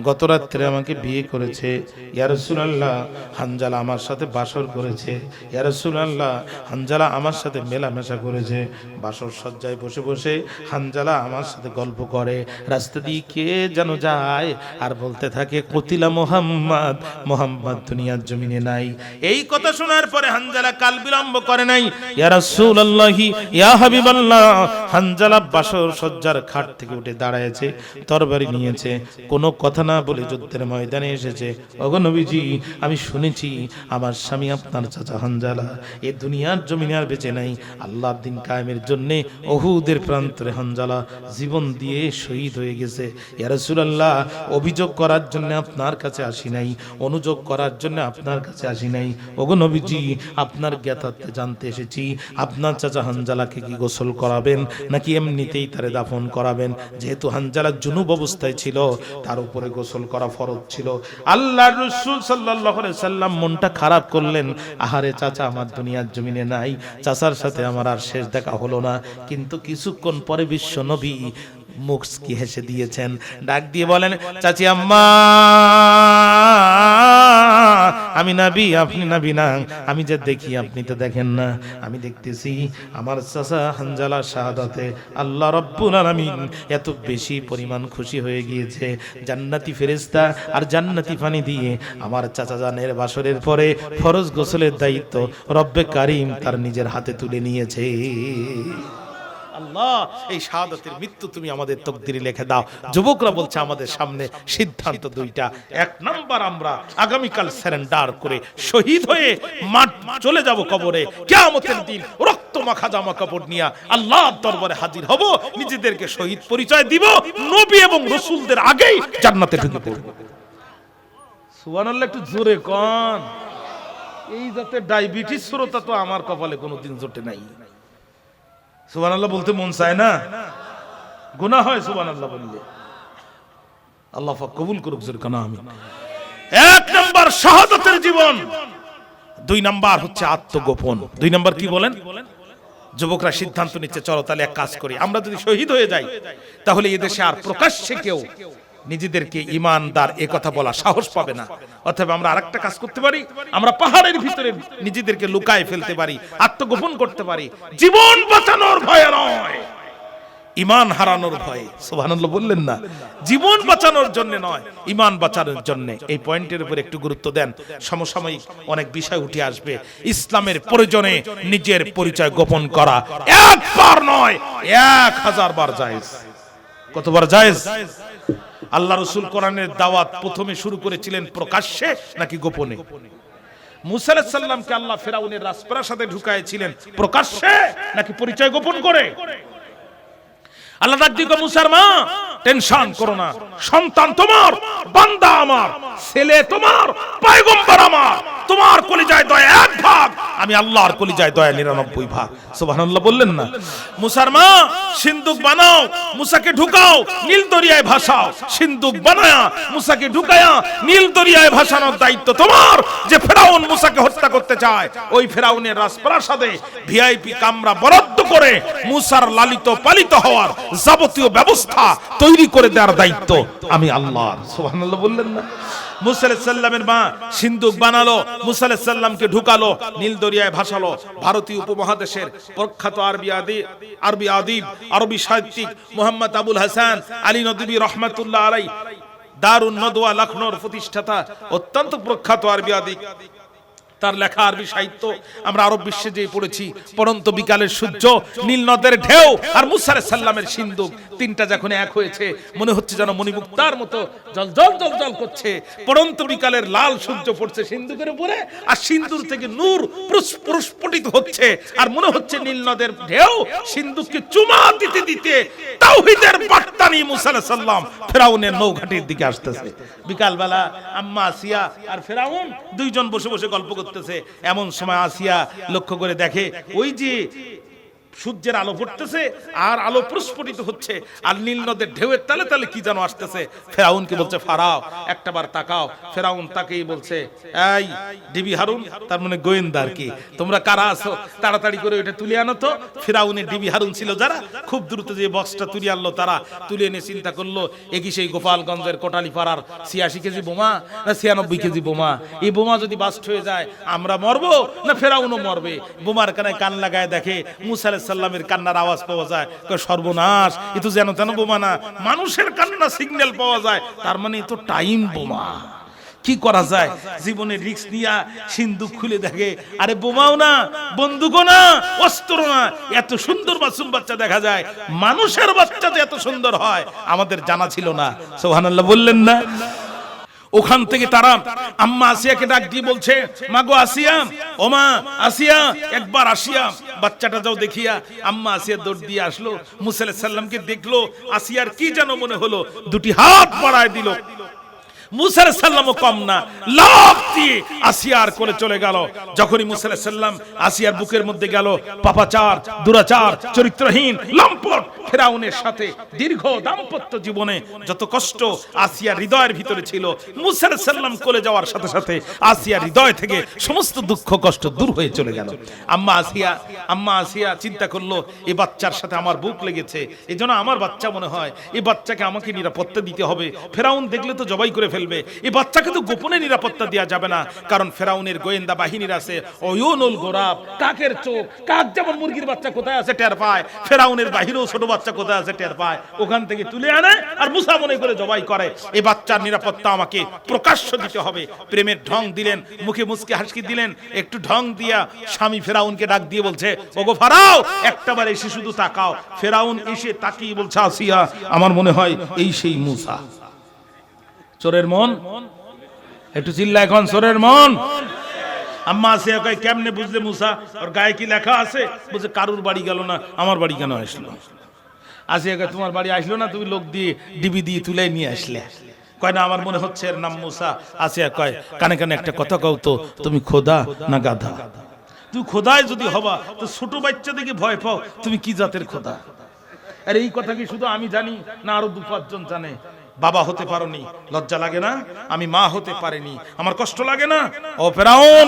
গত রাত্রে আমাকে বিয়ে করেছে। ইয়া রাসূলুল্লাহ, হানজালা আমার সাথে বাসর করেছে। ইয়া রাসূলুল্লাহ, হানজালা আমার সাথে মেলামেশা করেছে। বাসর সজ্জায় বসে বসে হানজালা আমার সাথে গল্প করে। রাস্তা দিয়ে কে যেন যায় আর বলতে থাকে, কতিলা মুহাম্মদ, মুহাম্মদ দুনিয়ার জমিনে নাই। এই কথা শোনার পরে হানজালা কাল বিলম্ব করে নাই। ইয়া রাসূলুল্লাহি, ইয়া হাবিবাল্লাহ, হানজালা বাসর সজ্জার খাট থেকে উঠে দাঁড়ায়ছে, তরবারি নিয়েছে, কোনো কথা না বলে যুদ্ধের ময়দানে এসেছে। ওগো নবীজি, আমি শুনেছি আমার স্বামী আপনার চাচা হানজালা এই দুনিয়ার জমিনে আর বেঁচে নাই। আল্লাহর দিন কায়েমের জন্য উহুদের প্রান্তরে হানজালা জীবন দিয়ে শহীদ হয়ে গেছে। ইয়া রাসূলুল্লাহ, অভিযোগ করার জন্য আপনার কাছে আসি নাই, অনুযোগ করার জন্য আপনার কাছে আসি নাই। ওগো নবীজি, আপনার জ্ঞাতার্থে জানতে এসেছি, আপনার চাচা হানজালাকে কি গোসল করাবেন নাকি এমনিতেই তারে দাফন করাবেন? যেহেতু হানজালা জুনুব অবস্থায় ছিল, তার উপরে গোসল করা ফরজ ছিল। আল্লাহর রাসূল সাল্লাল্লাহু আলাইহি সাল্লাম মনটা খারাপ করলেন, আহারে চাচা আমার দুনিয়ার জমিনে নাই, চাচার সাথে আমার আর শেষ দেখা হলো না। কিন্তু কিছুক্ষণ পরে বিশ্ব নবী মুখকি হেসে দিয়েছেন, ডাক দিয়ে বলেন, চাচি আম্মা, আমি নবী, আপনি নবী না। আমি যে দেখি আপনি তো দেখেন না, আমি দেখতেছি আমার চাচা হানজালা শাহাদাতে আল্লাহ রাব্বুল আলামিন এত বেশি পরিমাণ খুশি হয়ে গিয়েছে, জান্নাতি ফেরেশতা আর জান্নাতি পানি দিয়ে আমার চাচা জানের বাসরের পরে ফরজ গোসলের দায়িত্ব রব্বে কারীম তার নিজের হাতে তুলে নিয়েছে। আল্লাহ এই শাহাদাতের মৃত্যু তুমি আমাদের তকদিরে লিখে দাও। যুবকরা বলছে আমাদের সামনে সিদ্ধান্ত দুইটা, এক নাম্বার আমরা আগামীকাল সারেন্ডার করে শহীদ হয়ে মাঠ চলে যাব কবরে, কিয়ামতের দিন রক্ত মাখা জামা কাপড় নিয়ে আল্লাহর দরবারে হাজির হব, নিজেদেরকে শহীদ পরিচয় দিব, নবী এবং রাসূলদের আগেই জান্নাতে ঢুকে পড়ব। সুবহানাল্লাহ, একটু জোরে কোন। এই যাতে ডায়াবেটিস শ্রোতা তো আমার কপালে কোনোদিন জোটে নাই। সুবহানাল্লাহ বলতে মন চায় না, গুনাহ হয় সুবহানাল্লাহ বললে। আল্লাহ পাক কবুল করুক জোরে কোন আমিন। এক নাম্বার শাহাদাতের জীবন, দুই নাম্বার হচ্ছে আত্মগোপন। দুই নাম্বার কি বলেন? যুবকরা সিদ্ধান্ত নিচ্ছে চলো তাহলে এক কাজ করি, আমরা যদি শহীদ হয়ে যাই তাহলে এই দেশে আর প্রকাশ্যে কেউ নিজেদেরকে ইমানদার এ কথা বলা সাহস পাবে না। অথবা আমরা আরেকটা কাজ করতে পারি, আমরা পাহাড়ের ভিতরে নিজেদেরকে লুকায় ফেলতে পারি, আত্মগোপন করতে পারি, জীবন বাঁচানোর ভয়ে নয়, ইমান হারানোর ভয়ে। সুবহানাল্লাহ বললেন না? জীবন বাঁচানোর জন্য নয়, ইমান বাঁচানোর জন্য। এই পয়েন্টের উপর একটু গুরুত্ব দেন, সমসাময়িক অনেক বিষয় উঠে আসবে। ইসলামের প্রয়োজনে নিজের পরিচয় গোপন করা একবার নয় 1000 বার জায়েজ। কতবার জায়েজ? আল্লাহ রাসূল কোরআনের দাওয়াত প্রথমে শুরু করেছিলেন প্রকাশ্যে নাকি গোপনে? মুসা আলাইহিস সালামকে আল্লাহ ফেরাউনের রাজপ্রাসাদে ঢুকাইছিলেন প্রকাশ্যে নাকি পরিচয় গোপন করে? আল্লাহ ডাক দিগো মুসার মা, টেনশন করো না, সন্তান তোমার, বান্দা আমার, ছেলে তোমার, পয়গম্বর আমার, তোমার কলিজায় দয়া 1 ভাগ, আমি আল্লাহর কলিজায় দয়া 99 ভাগ। সুবহানাল্লাহ বললেন না? মুসার মা, সিন্দুক বানাও, মুসাকে ঢুকাও, নীল দরিয়ায় ভাসাও। সিন্দুক বানায়া মুসাকে ঢুকায়া নীল দরিয়ায় ভাসানোর দায়িত্ব তোমার। যে ফেরাউন মুসাকে হত্যা করতে চায়, ওই ফেরাউনের রাজপ্রাসাদে ভিআইপি কামরা বরাদ্দ করে মুসার লালিত পালিত হওয়ার যাবতীয় ব্যবস্থা তৈরি করে দেওয়ার দায়িত্ব আমি আল্লাহর। সুবহানাল্লাহ বললেন না? মুসা আলাইহিস সালামের মা সিন্দুক বানালো, মুসা আলাইহিস সালামকে ঢুকালো, নীল দরিয়ায় ভাসালো। ভারতীয় উপমহাদেশের প্রখ্যাত আরবি আদিব, আরবি সাহিত্যিক মুহাম্মদ আবুল হাসান আলী নদভী রহমাতুল্লাহ আলাইহি, দারুন নদওয়া লখনৌর প্রতিষ্ঠাতা, অত্যন্ত প্রখ্যাত আরবি আদিব। তার লেখা আরবি সাহিত্য আমরা আরব বিশ্বে যে পড়েছি। পরন্ত বিকালের সূর্য, নীল নদের ঢেউ আর মুসা আলাইহিস সালামের সিন্দুক, তিনটা যখন এক হয়েছে মনে হচ্ছে যেন মণিমুক্তার মতো জল জল জল জল করছে। পরন্ত বিকালের লাল সূর্য পড়ছে সিন্দুকের উপরে, আর সিন্দুর থেকে নূর প্রস্ফুটিত হচ্ছে, আর মনে হচ্ছে নীল নদের ঢেউ সিন্দুককে চুমা দিতে দিতে তাওহীদের বার্তা নিয়ে মুসা আলাইহিস সালাম ফেরাউনের নৌঘাটির দিকে আসতেছে। বিকালবেলা আম্মা আসিয়া আর ফেরাউন দুইজন বসে বসে গল্প করতেছে। এমন সময় আসিয়া লক্ষ্য করে দেখে ওই যে সূর্যের আলো ফুটতেছে আর আলো প্রস্ফুটিত হচ্ছে, আর নীল নদের ঢেউয়ের তালে তালে কি যেন আসতেছে। ফেরাউনকে বলছে ফারাও একটাবার তাকাও। ফেরাউন তাকেই বলছে, এই ডিবি হারুন, তার মানে গোয়েন্দা আর কি, তোমরা কারা আছো তাড়াতাড়ি করে ওটা তুলে আনো তো। ফেরাউনের ডিবি হারুন ছিল যারা, খুব দ্রুত যে বক্সটা তুলে আনলো, তারা তুলে এনে চিন্তা করলো এ কি সেই গোপালগঞ্জের কোটালীপাড়ার 86 কেজি বোমা না 96 কেজি বোমা? এই বোমা যদি বাস্ট হয়ে যায় আমরা মরবো না ফেরাউনও মরবে? বোমার কানায় কান লাগায় দেখে মুসা আলাইহিস সালামের কান্নার আওয়াজ পাওয়া যায়। সর্বনাশ, এ তো যেন তেন বোমা না, মানুষের কান্না সিগন্যাল পাওয়া যায়, তার মানে এ তো টাইম বোমা। কি করা যায়? জীবনের রিস্ক নিয়া সিন্দুক খুলে দেখে, আরে বোমাও না, বন্দুকও না, অস্ত্র না, এত সুন্দর মাসুম বাচ্চা দেখা যায়। মানুষের বাচ্চা যে এত সুন্দর হয় আমাদের জানা ছিল না। সুবহানাল্লাহ বললেন না? ওখান থেকে তারা আম্মা আসিয়াকে ডাক দিয়ে বলছে, মাগো আসিয়া, ও মা আসিয়া, একবার আসিয়া বাচ্চাটা যাও দেখিয়া। আম্মা আসিয়া দৌড় দিয়ে আসলো, মুসা আলাইহিস সালামকে দেখলো। আসিয়ার কি যেন মনে হলো, দুটি হাত বাড়ায় দিল। মুসা আলাইহিস সালামও কম না, লাফ দিয়ে আসিয়ার কোলে চলে গেল। যখনই মুসা আলাইহিস সালাম আসিয়ার বুকের মধ্যে গেল, পাপাচার, দুরাচার, চরিত্রহীন, লম্পট ফেরাউনের সাথে দীর্ঘ দাম্পত্য জীবনে যত কষ্ট আসিয়ার হৃদয়ের ভিতরে ছিল, মুসা আলাইহিস সালাম কোলে যাওয়ার সাথে সাথে আসিয়ার হৃদয় থেকে সমস্ত দুঃখ কষ্ট দূর হয়ে চলে গেল। আম্মা আসিয়া চিন্তা করলো, এই বাচ্চার সাথে আমার বুক লেগেছে, এজন্য আমার বাচ্চা মনে হয়, এই বাচ্চাকে আমাকে নিরাপত্তা দিতে হবে। ফেরাউন দেখলে তো জবাই করে ফেলবে, এই বাচ্চাকে তো গোপনে নিরাপত্তা দেওয়া যাবে না, কারণ ফেরাউনের গোয়েন্দা বাহিনীর আছে অয়ুনুল গোরাব, কাকের চোখ, কাক যেমন মুরগির বাচ্চা কোথায় আছে টের পায়, ফেরাউনের বাহিরেও ছোট বাচ্চা কোথায় আছে টের পায়, ওখান থেকে তুলে আনে আর মুসা মনে করে জবাই করে। এই বাচ্চার নিরাপত্তা আমাকে প্রকাশ্য দিতে হবে। প্রেমের ঢং দিলেন, মুখে মুচকে হাসি দিলেন, একটু ঢং দিয়া স্বামী ফেরাউনকে ডাক দিয়ে বলছে, ওগো ফারাও, একটাবার এসে শুধু তাকাও। ফেরাউন এসে তাকিয়ে বলছে, আসিয়া, আমার মনে হয় এই সেই মুসা। চোরের মন, একটু চিল্লা এখন, চোরের মন। আম্মা আসিয়া কয়, কেমনে বুঝলে মুসা? ওর গায়ে কি লেখা আছে? বলছে, কারুর বাড়ি গেল না, আমার বাড়ি কেন আসলো? আসিয়া কয়, তোমার বাড়ি আসলো না, তুমি লোক দিয়ে ডিবি দিয়ে তুলে নিয়ে আসলে। কয় না, আমার মনে হচ্ছে এর নাম মুসা। আসিয়া কয়, কানে কানে একটা কথা কও তো, তুমি খোদা না গাধা? তুই খোদায় যদি হবা তো ছোট বাচ্চা দেখে ভয় পাও, তুমি কি জাতের খোদা? আর এই কথা কি শুধু আমি জানি না আরো 2-5 জন জানে? বাবা হতে পারোনি, লজ্জা লাগে না? আমি মা হতে পারিনি, আমার কষ্ট লাগে না? ও ফেরাউন,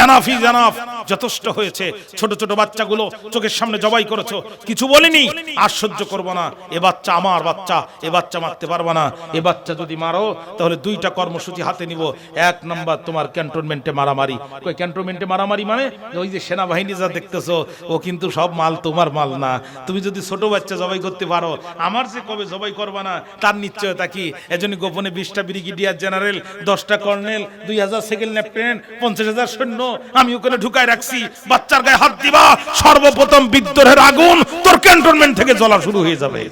এনাফ ইজ এনাফ, যথেষ্ট হয়েছে। ছোট ছোট বাচ্চাগুলো চোখের সামনে জবাই করেছো, কিছু বলিনি, আর সহ্য করব না। এ বাচ্চা আমার বাচ্চা, এ বাচ্চা মারতে পারবা না। এ বাচ্চা যদি মারো তাহলে 2টা কর্মসূচি হাতে নিব। 1 নাম্বার, তোমার ক্যান্টনমেন্টে মারামারি। কই ক্যান্টনমেন্টে মারামারি মানে? ওই যে সেনাবাহিনী যা দেখতেছো, ও কিন্তু সব মাল তোমার মাল না। তুমি যদি ছোট বাচ্চা জবাই করতে পারো, আমার যে কবে জবাই করবা না তার নিশ্চয়তা কি? এজন্য গোপনে 20টা ব্রিগেডিয়ার জেনারেল, 10টা কর্নেল, 2000 সেকেন্ড লেফটেন্যান্ট, 50,000 সৈন্য আমি ওখানে ঢুকায় রাখছি। বাচ্চার গায়ে হাত দিবা, সর্বপ্রথম বিদ্রোহের আগুন তোর ক্যান্টনমেন্ট থেকে জ্বলা শুরু হয়ে যাবে।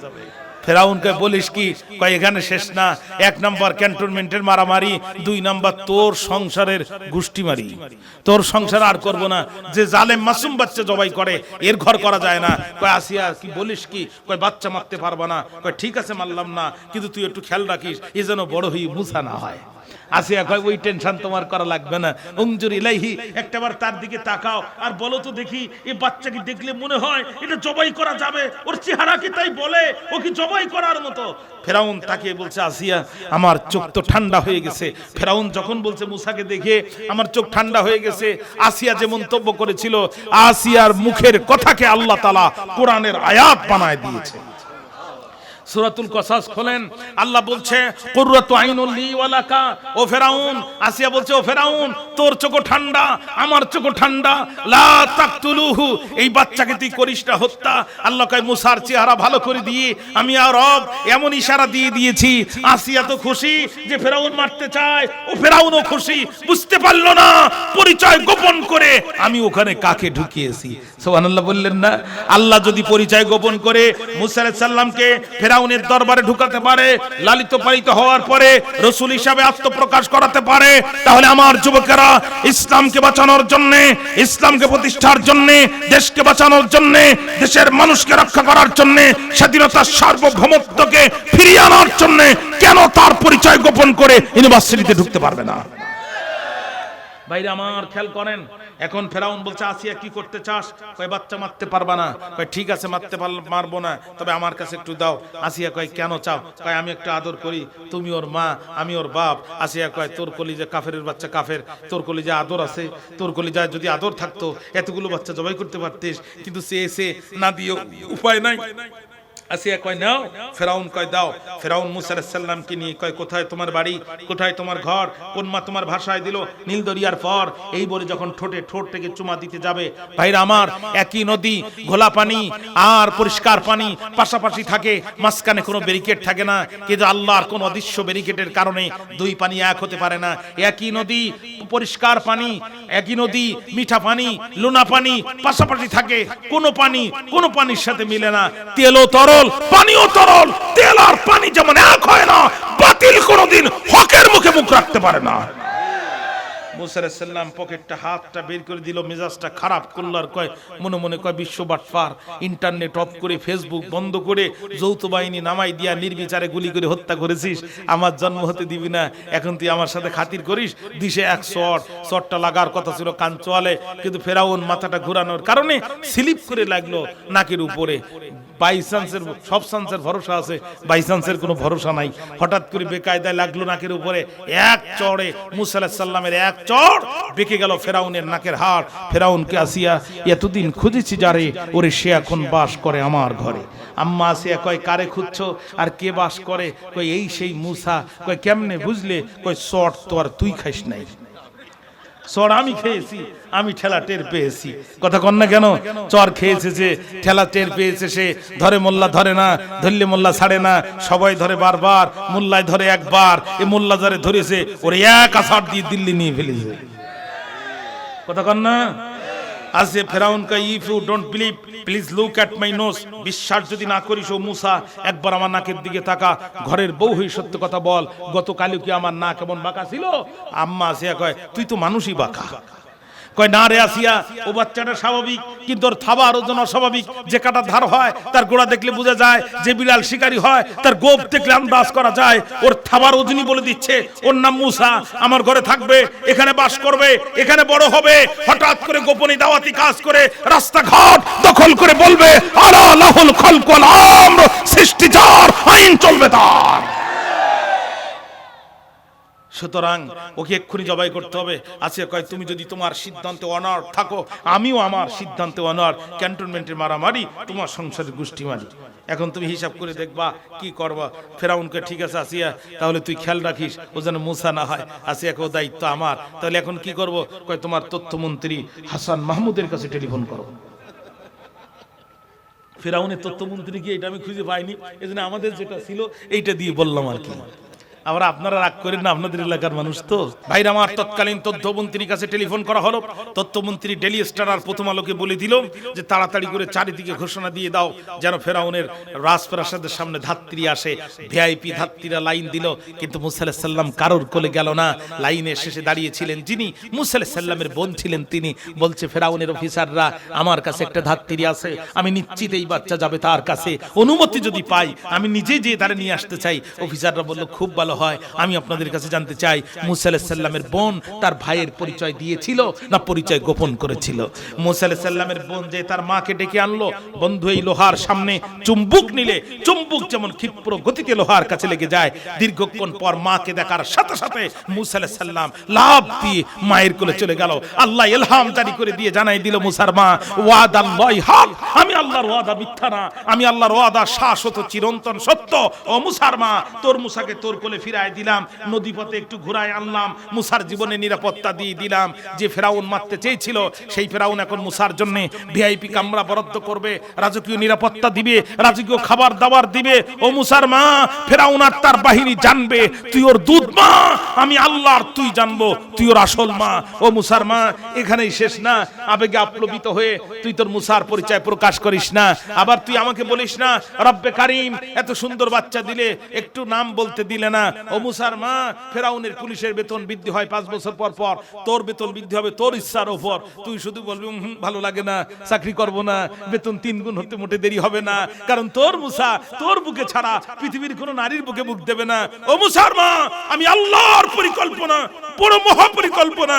ফেরাউনকে বলিস কি? কয় এখানে শেষ না। 1 নাম্বার ক্যান্টনমেন্টের মারামারি, 2 নাম্বার তোর সংসারের গোষ্ঠী মারি। তোর সংসার আর করব না। যে জালেম মাসুম বাচ্চা জবাই করে, এর ঘর করা যায় না। কয় আসিয়া, কি বলিস কি? কয় বাচ্চা মারতে পারবা না। কয় ঠিক আছে, মারলাম না, কিন্তু তুই একটু খেয়াল রাখিস, এ যেন বড় হয়ে মুসা না হয়। আসিয়া কয়, ওই টেনশন তোমার করা লাগবে না। উনজুর ইলাইহি, একটাবার তার দিকে তাকাও আর বলো তো দেখি, এই বাচ্চাকে দেখলে মনে হয় এটা জবাই করা যাবে? ওর চেহারা কি তাই বলে ও কি জবাই করার মতো? ফেরাউন তাকিয়ে বলছে, আসিয়া, আমার চোখ তো ঠান্ডা হয়ে গেছে। ফেরাউন যখন বলছে মুসাকে দেখে আমার চোখ ঠান্ডা হয়ে গেছে, আসিয়া যে মন্তব্য করেছিল, আসিয়ার মুখের কথাকে আল্লাহ তাআলা কোরআনের আয়াত বানায় দিয়েছে। সূরাতুল কসাস খোলেন, আল্লাহ বলছে, কুররাতু আইনুল লি ওয়া লাকা। ও ফেরাউন, আসিয়া বলছে, ও ফেরাউন, তোর চোখ ঠান্ডা, আমার চোখ ঠান্ডা। লা তাকতুলুহু, এই বাচ্চাকে তুই করিস না হত্যা। আল্লাহ কয়, মুসার চেহারা ভালো করে দিয়ে আমি আর রব এমন ইশারা দিয়ে দিয়েছি। আসিয়া তো খুশি যে ফেরাউন মারতে চায়, ও ফেরাউনও খুশি। বুঝতে পারলো না পরিচয় গোপন করে আমি ওখানে কাকে ঢুকিয়েছি। সুবহানাল্লাহ বললেন না? আল্লাহ যদি পরিচয় গোপন করে মুসা আলাইহিস সালামকে ফেরাউনের দরবারে ঢুকাতে পারে, লালিত পালিত হওয়ার পরে রাসূল হিসাবে আত্মপ্রকাশ করাতে পারে, তাহলে আমার যুবকেরা ইসলামকে বাঁচানোর জন্য, ইসলামকে প্রতিষ্ঠার জন্য, দেশকে বাঁচানোর জন্য, দেশের মানুষকে রক্ষা করার জন্য, স্বাধীনতার সার্বভৌমত্বকে ফিরিয়ে আনার জন্য কেন তার পরিচয় গোপন করে ইউনিভার্সিটিতে ঢুকতে পারবে না? ভাইরা আমার, খেয়াল করেন। এখন ফেরাউন বলছে, আসিয়া কি করতে চাস? কয় বাচ্চা মারতে পারবা না। কয় ঠিক আছে, মারবো না, তবে আমার কাছে একটু দাও। আসিয়া কয় কেন চাও? কয় আমি একটু আদর করি, তুমি ওর মা, আমি ওর বাপ। আসিয়া কয়, তোর কলিজা কাফেরের বাচ্চা কাফের, তোর কলিজা আদর আছে? তোর কলিজায় যদি আদর থাকতো এতগুলো বাচ্চা জবাই করতে পারতিস, কিন্তু সে না দিও, উপায় নাই। আসিয়া কয় নাও। ফেরাউন কয় দাও। ফেরাউন মুসা আলাইহিস সালামকে নিয়ে কয়, কোথায় তোমার বাড়ি, কোথায় তোমার ঘর, কোন মা তোমার ভাষায় দিল? নীল দরিয়ার পর। এই বলে যখন ঠোঁট থেকে চুমা দিতে যাবে, ভাইরা আমার, একই নদী, ঘোলা পানি আর পরিষ্কার পানি পাশাপাশি থাকে, মাঝখানে কোনো ব্যারিকেড থাকে না। কিন্তু আল্লাহর কোন অদৃশ্য ব্যারিকেডের কারণে 2 পানি এক হতে পারে না। একই নদী, পরিষ্কার পানি, একই নদী, মিঠা পানি, লোনা পানি পাশাপাশি থাকে। কোন পানির সাথে মিলে না। তেলও তরল, পানিও তরল। তেল আর পানি যেমন এক হয় না, বাতিল কোনদিন হকের মুখে মুখ রাখতে পারে না। মুসা আলাইহিস সালাম পকেটটা হাতটা বের করে দিল, মেজাজটা খারাপ করল আর কয়, মনে মনে কয়, বিশ্ব বাটপার, ইন্টারনেট অফ করে, ফেসবুক বন্ধ করে, যৌথ বাহিনী নামাই দিয়া নির্বিচারে গুলি করে হত্যা করেছিস। আমার জন্ম হতে দিবি না, এখন তুই আমার সাথে খাতির করিস? দিশে এক শটটা লাগার কথা ছিল কান চোয়ালে, কিন্তু ফেরাউন মাথাটা ঘুরানোর কারণে স্লিপ করে লাগলো নাকের উপরে। বাই চান্সের, সব চান্সের ভরসা আছে, বাই চান্সের কোনো ভরসা নাই। হঠাৎ করে বেকায়দায় লাগলো নাকের উপরে, এক চড়ে মুসা আলাইহিস সালামের এক চড় বেঁকে গেল ফেরাউনের নাকের হাড়। ফেরাউনকে আসিয়া, এতদিন খুঁজেছি যারে, ওরে সে এখন বাস করে আমার ঘরে। আম্মা আসিয়া কয়, কারে খুঁজছো আর কে বাস করে? কয় এই সেই মুসা। কয় কেমনে বুঝলে? কয় চট তো আর তুই খাইস নাই, চড় আমি খেয়েছি, আমি ঠেলা টের পেয়েছি। কথা কন না কেন? চর খেয়েছে যে, ঠেলা টের পেয়েছে সে। ধরে মোল্লা ধরে না, ধরলে মোল্লা ছাড়ে না, সবাই ধরে বারবার, মোল্লায় ধরে একবার। এ মোল্লা যারে ধরেছে ওরে এক আছাড় দিয়ে দিল্লি নিয়ে ফেলেছে। কথা কন না? আসে ফেরাউন কা if you don't believe please look at my nose. বিশ্বাস যদি না করিস ও মুসা, একবার আমার নাকের দিকে তাকা। ঘরের বউ হয়ে সত্য কথা বল, গতকালও কি আমার নাক কেমন বাঁকা ছিল? আম্মা আসিয়া কয় তুই তো মানুষই বাঁকা। কয় না রে আসিয়া, ও বাচ্চাটা স্বাভাবিক, কিন্তু ওর থাবার ওজন অস্বাভাবিক। যে কাটা ধার হয় তার গোড়া দেখলে বোঝা যায়, যে বিড়াল শিকারী হয় তার গোপ দেখলে আন্দাজ করা যায়। ওর থাবার ওজনই বলে দিচ্ছে ওর নাম মুসা, আমার ঘরে থাকবে, এখানে বাস করবে, এখানে বড় হবে। হঠাৎ করে গোপনে দাওয়াতি কাজ করে রাস্তাঘাট দখল করে বলবে আলা লাহুল খালক ওয়াল আমর, সৃষ্টি যার, আইন চলবে তার। সুতরাং ওকে এক্ষুনি জবাই করতে হবে। আসিয়া কয় তুমি যদি তোমার সিদ্ধান্তে অনড় থাকো, আমিও আমার সিদ্ধান্তে অনড়। ক্যান্টনমেন্টের মারামারি, তোমার সংসারের গোষ্ঠী মারি। এখন তুমি হিসাব করে দেখবা কি করবা। ফেরাউনকে ঠিক আছে আসিয়া, তাহলে তুই খেয়াল রাখিস ও যেন মুসা না হয়। আসিয়া ও দায়িত্ব আমার। তাহলে এখন কি করব? কয় তোমার তথ্যমন্ত্রী হাসান মাহমুদের কাছে টেলিফোন করো। ফেরাউনের তথ্যমন্ত্রী কি এটা আমি খুঁজে পাইনি, এজন্য আমাদের যেটা ছিল এইটা দিয়ে বললাম আর কি। আবার আপনারা রাগ করেন না, আপনাদের এলাকার মানুষ তো। ভাইরা আমার, তৎকালীন তথ্যমন্ত্রীর কাছে টেলিফোন করা হলো। তথ্যমন্ত্রী ডেলি স্টার আর প্রথম আলোকে বলে দিল যে তাড়াতাড়ি করে চারিদিকে ঘোষণা দিয়ে দাও যেন ফেরাউনের রাজপ্রাসাদের সামনে ধাত্রী আসে। ভিআইপি ধাত্রীরা লাইন দিল, কিন্তু মুসা আলাইহিস সালাম কারোর কোলে গেল না। লাইনের শেষে দাঁড়িয়েছিলেন যিনি, মুসা আলাইহিস সালামের বোন ছিলেন তিনি। বলছে ফেরাউনের অফিসাররা, আমার কাছে একটা ধাত্রী আছে, আমি নিশ্চিত এই বাচ্চা যাবে তার কাছে। অনুমতি যদি পাই আমি নিজে যেয়ে তারে নিয়ে আসতে চাই। অফিসাররা বলল খুব ভালো হয়, আমি আপনাদের কাছে জানতে চাই মুসা আলাইহিস সালামের বোন তার ভাইয়ের পরিচয় দিয়েছিল না পরিচয় গোপন করেছিল? মুসা আলাইহিস সালামের বোন যে তার মাকে ডেকে আনলো, বন্ধু এই লোহার সামনে চুম্বুক নিলে চুম্বুক যেমন ক্ষিপ্র গতিতে লোহার কাছে লেগে যায়, দীর্ঘক্ষণ পর মাকে দেখার সাথে সাথে মুসা আলাইহিস সালাম লাফ দিয়ে মায়ের কোলে চলে গেল। আল্লাহ ইলহাম জারি করে দিয়ে জানাই দিল মুসার মা, ওয়াদাল্লাহি হক, আমি আল্লাহর ওয়াদা মিথ্যা না, আমি আল্লাহর ওয়াদা শাশ্বত চিরন্তন সত্য। ও মুসার মা, তোর মুসাকে তোর কোলে ফিরায় দিলাম, নদীপথে একটু ঘুরায় আনলাম, মুসার জীবনে নিরাপত্তা দিয়ে দিলাম। যে ফেরাউন মারতে চেয়েছিল সেই ফেরাউন এখন মুসার জন্য ভিআইপি কামরা বরাদ্দ করবে, রাজকীয় নিরাপত্তা দিবে, রাজকীয় খাবার দাবার দিবে। ও মুসার মা, ফেরাউন আর তার বাহিনী জানবে তুই ওর দুধ মা, আমি আল্লাহর তুই জানবো তুই ওর আসল মা। ও মুসার মা, এখানেই শেষ না, আবেগে আপ্লবিত হয়ে তুই তোর মুসার পরিচয় প্রকাশ করিস না। আবার তুই আমাকে বলিস না রব্বে কারিম এত সুন্দর বাচ্চা দিলে একটু নাম বলতে দিলে না। ও মুসার মা, ফেরাউনের পুলিশের বেতন বৃদ্ধি হয় 5 বছর পর পর, তোর বেতন বৃদ্ধি হবে তোর ইচ্ছার উপর। তুই শুধু বলবি ভালো লাগে না, চাকরি করব না, বেতন 3 গুণ হতে মোটে দেরি হবে না, কারণ তোর মুসা তোর বুকে ছাড়া পৃথিবীর কোনো নারীর বুকে মুখ দেবে না। ও মুসার মা, আমি আল্লাহর পরিকল্পনা, বড় মহাপরিকল্পনা,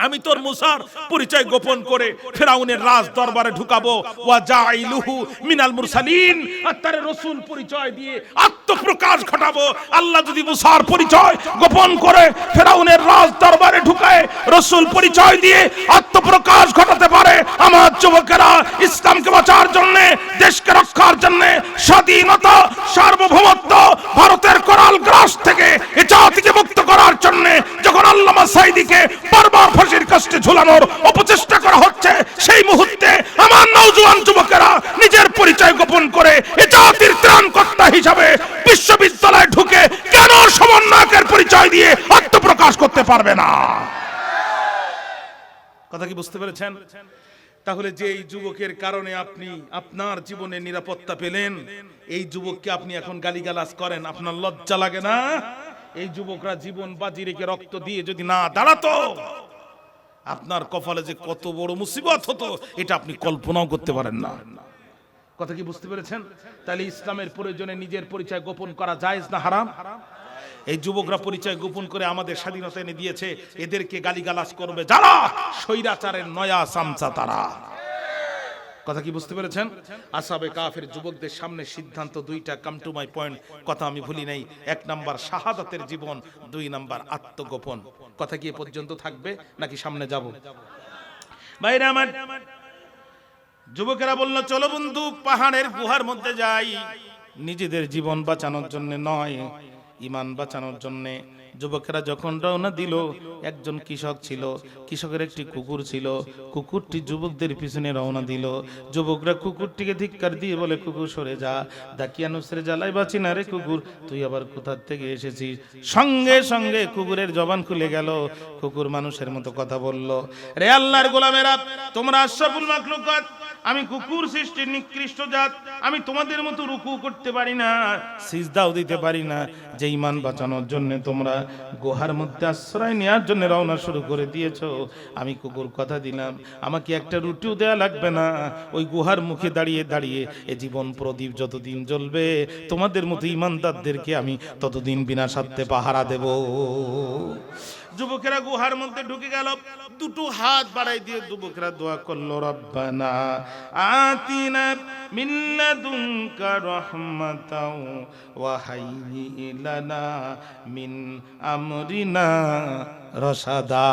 আমি তোর মুসার পরিচয় গোপন করে ফেরাউনের রাজ দরবারে ঢুকাবো। ওয়া জাইলুহু মিনাল মুরসালিন, আর তার রাসূল পরিচয় দিয়ে আত্মপ্রকাশ ঘটাবো। আল্লাহ যদি মুসার পরিচয় গোপন করে ফেরাউনের রাজ দরবারে ঢুকায় রাসূল পরিচয় দিয়ে আত্মপ্রকাশ ঘটাতে পারে, আমার যুবকেরা ইসলামকে বাঁচার জন্য, দেশকে রক্ষার জন্য, স্বাধীনতা সার্বভৌমত্ব ভারতের করাল গ্রাস থেকে এ জাতিকে মুক্ত করার জন্য যখন আল্লামা সাঈদীকে বারবার ফাঁসির কাস্টে ঝুলানোর অপচেষ্টা করা হচ্ছে, সেই মুহূর্তে আমার নওজোয়ান যুবকেরা নিজের পরিচয় গোপন করে এ জাতির ত্রাণকর্তা হিসাবে বিশ্ববিদ্যালয়ে ঢুকে কেন সমন্বয়কের পরিচয় দিয়ে আত্মপ্রকাশ করতে পারবে না? কথা কি বুঝতে পেরেছেন? তাহলে যে এই যুবকের কারণে আপনি আপনার জীবনে নিরাপত্তা পেলেন, এই যুবককে আপনি এখন গালিগালাজ করেন, আপনার লজ্জা লাগে না? এই যুবকরা জীবন বাজি রেখে রক্ত দিয়ে যদি না দাঁড়াতো, আপনার কপালে যে কত বড় মুসিবত হতো এটা আপনি কল্পনাও করতে পারেন না। কথা কি বুঝতে পেরেছেন? তাহলে ইসলামের প্রয়োজনে নিজের পরিচয় গোপন করা জায়েজ না হারাম? এই যুবকরা পরিচয় গোপন করে আমাদের স্বাধীনতা এনে দিয়েছে, এদেরকে গালিগালাজ করবে যারা স্বৈরাচারের নয়া চামচা তারা। কথা কি বুঝতে পেরেছেন? আসহাবে কাফের যুবকদের সামনে সিদ্ধান্ত দুইটা, কাম টু মাই পয়েন্ট, কথা আমি ভুলি নাই। 1 নাম্বার শাহাদাতের জীবন, 2 নাম্বার আত্মগোপন। কথা কি এ পর্যন্ত থাকবে নাকি সামনে যাব? ভাইরা আমার, যুবকেরা বলল চলো বন্ধু পাহাড়ের গুহার মধ্যে যাই, নিজেদের জীবন বাঁচানোর জন্য নয়, ঈমান বাঁচানোর জন্য। যুবকেরা যখন রওনা দিল, একজন কৃষক ছিল, কৃষকের একটি কুকুর ছিল, কুকুরটি যুবকদের পিছনে রওনা দিল। যুবকরা কুকুরটিকে ধিক্কার দিয়ে বলে, কুকুর সরে যা, দাকিয়ানুসরে জ্বালাই বাঁচি না রে কুকুর, তুই আবার কোথা থেকে এসেছিস? সঙ্গে সঙ্গে কুকুরের জবান খুলে গেল, কুকুর মানুষের মতো কথা বলল, রে আল্লাহর গোলামেরা, তোমরা আশরাফুল মাখলুকাত, আমি কুকুর সৃষ্টির নিকৃষ্ট জাত, আমি তোমাদের মতো রুকু করতে পারি না, সিজদাও দিতে পারি না, যে ঈমান বাঁচানোর জন্য তোমরা গুহার মধ্যে আশ্রয় নেওয়ার জন্য রওনা শুরু করে দিয়েছো, আমি কুকুর কথা দিলাম আমাকে একটা রুটিও দেয়া লাগবে না, ওই গুহার মুখে দাঁড়িয়ে দাঁড়িয়ে এ জীবন প্রদীপ যতদিন জ্বলবে তোমাদের মতো ঈমানদারদেরকে আমি ততদিন বিনা স্বার্থে পাহারা দেব। যুবকেরা গুহার মধ্যে ঢুকে গেল, দুটো হাত বাড়াই দিয়ে যুবকেরা দোয়া করলো, রব্বানা আতিনা মিন লাদুনকা রাহমাতাও ওয়া হাইয়্যি লানা মিন আমরিনা রশাদা।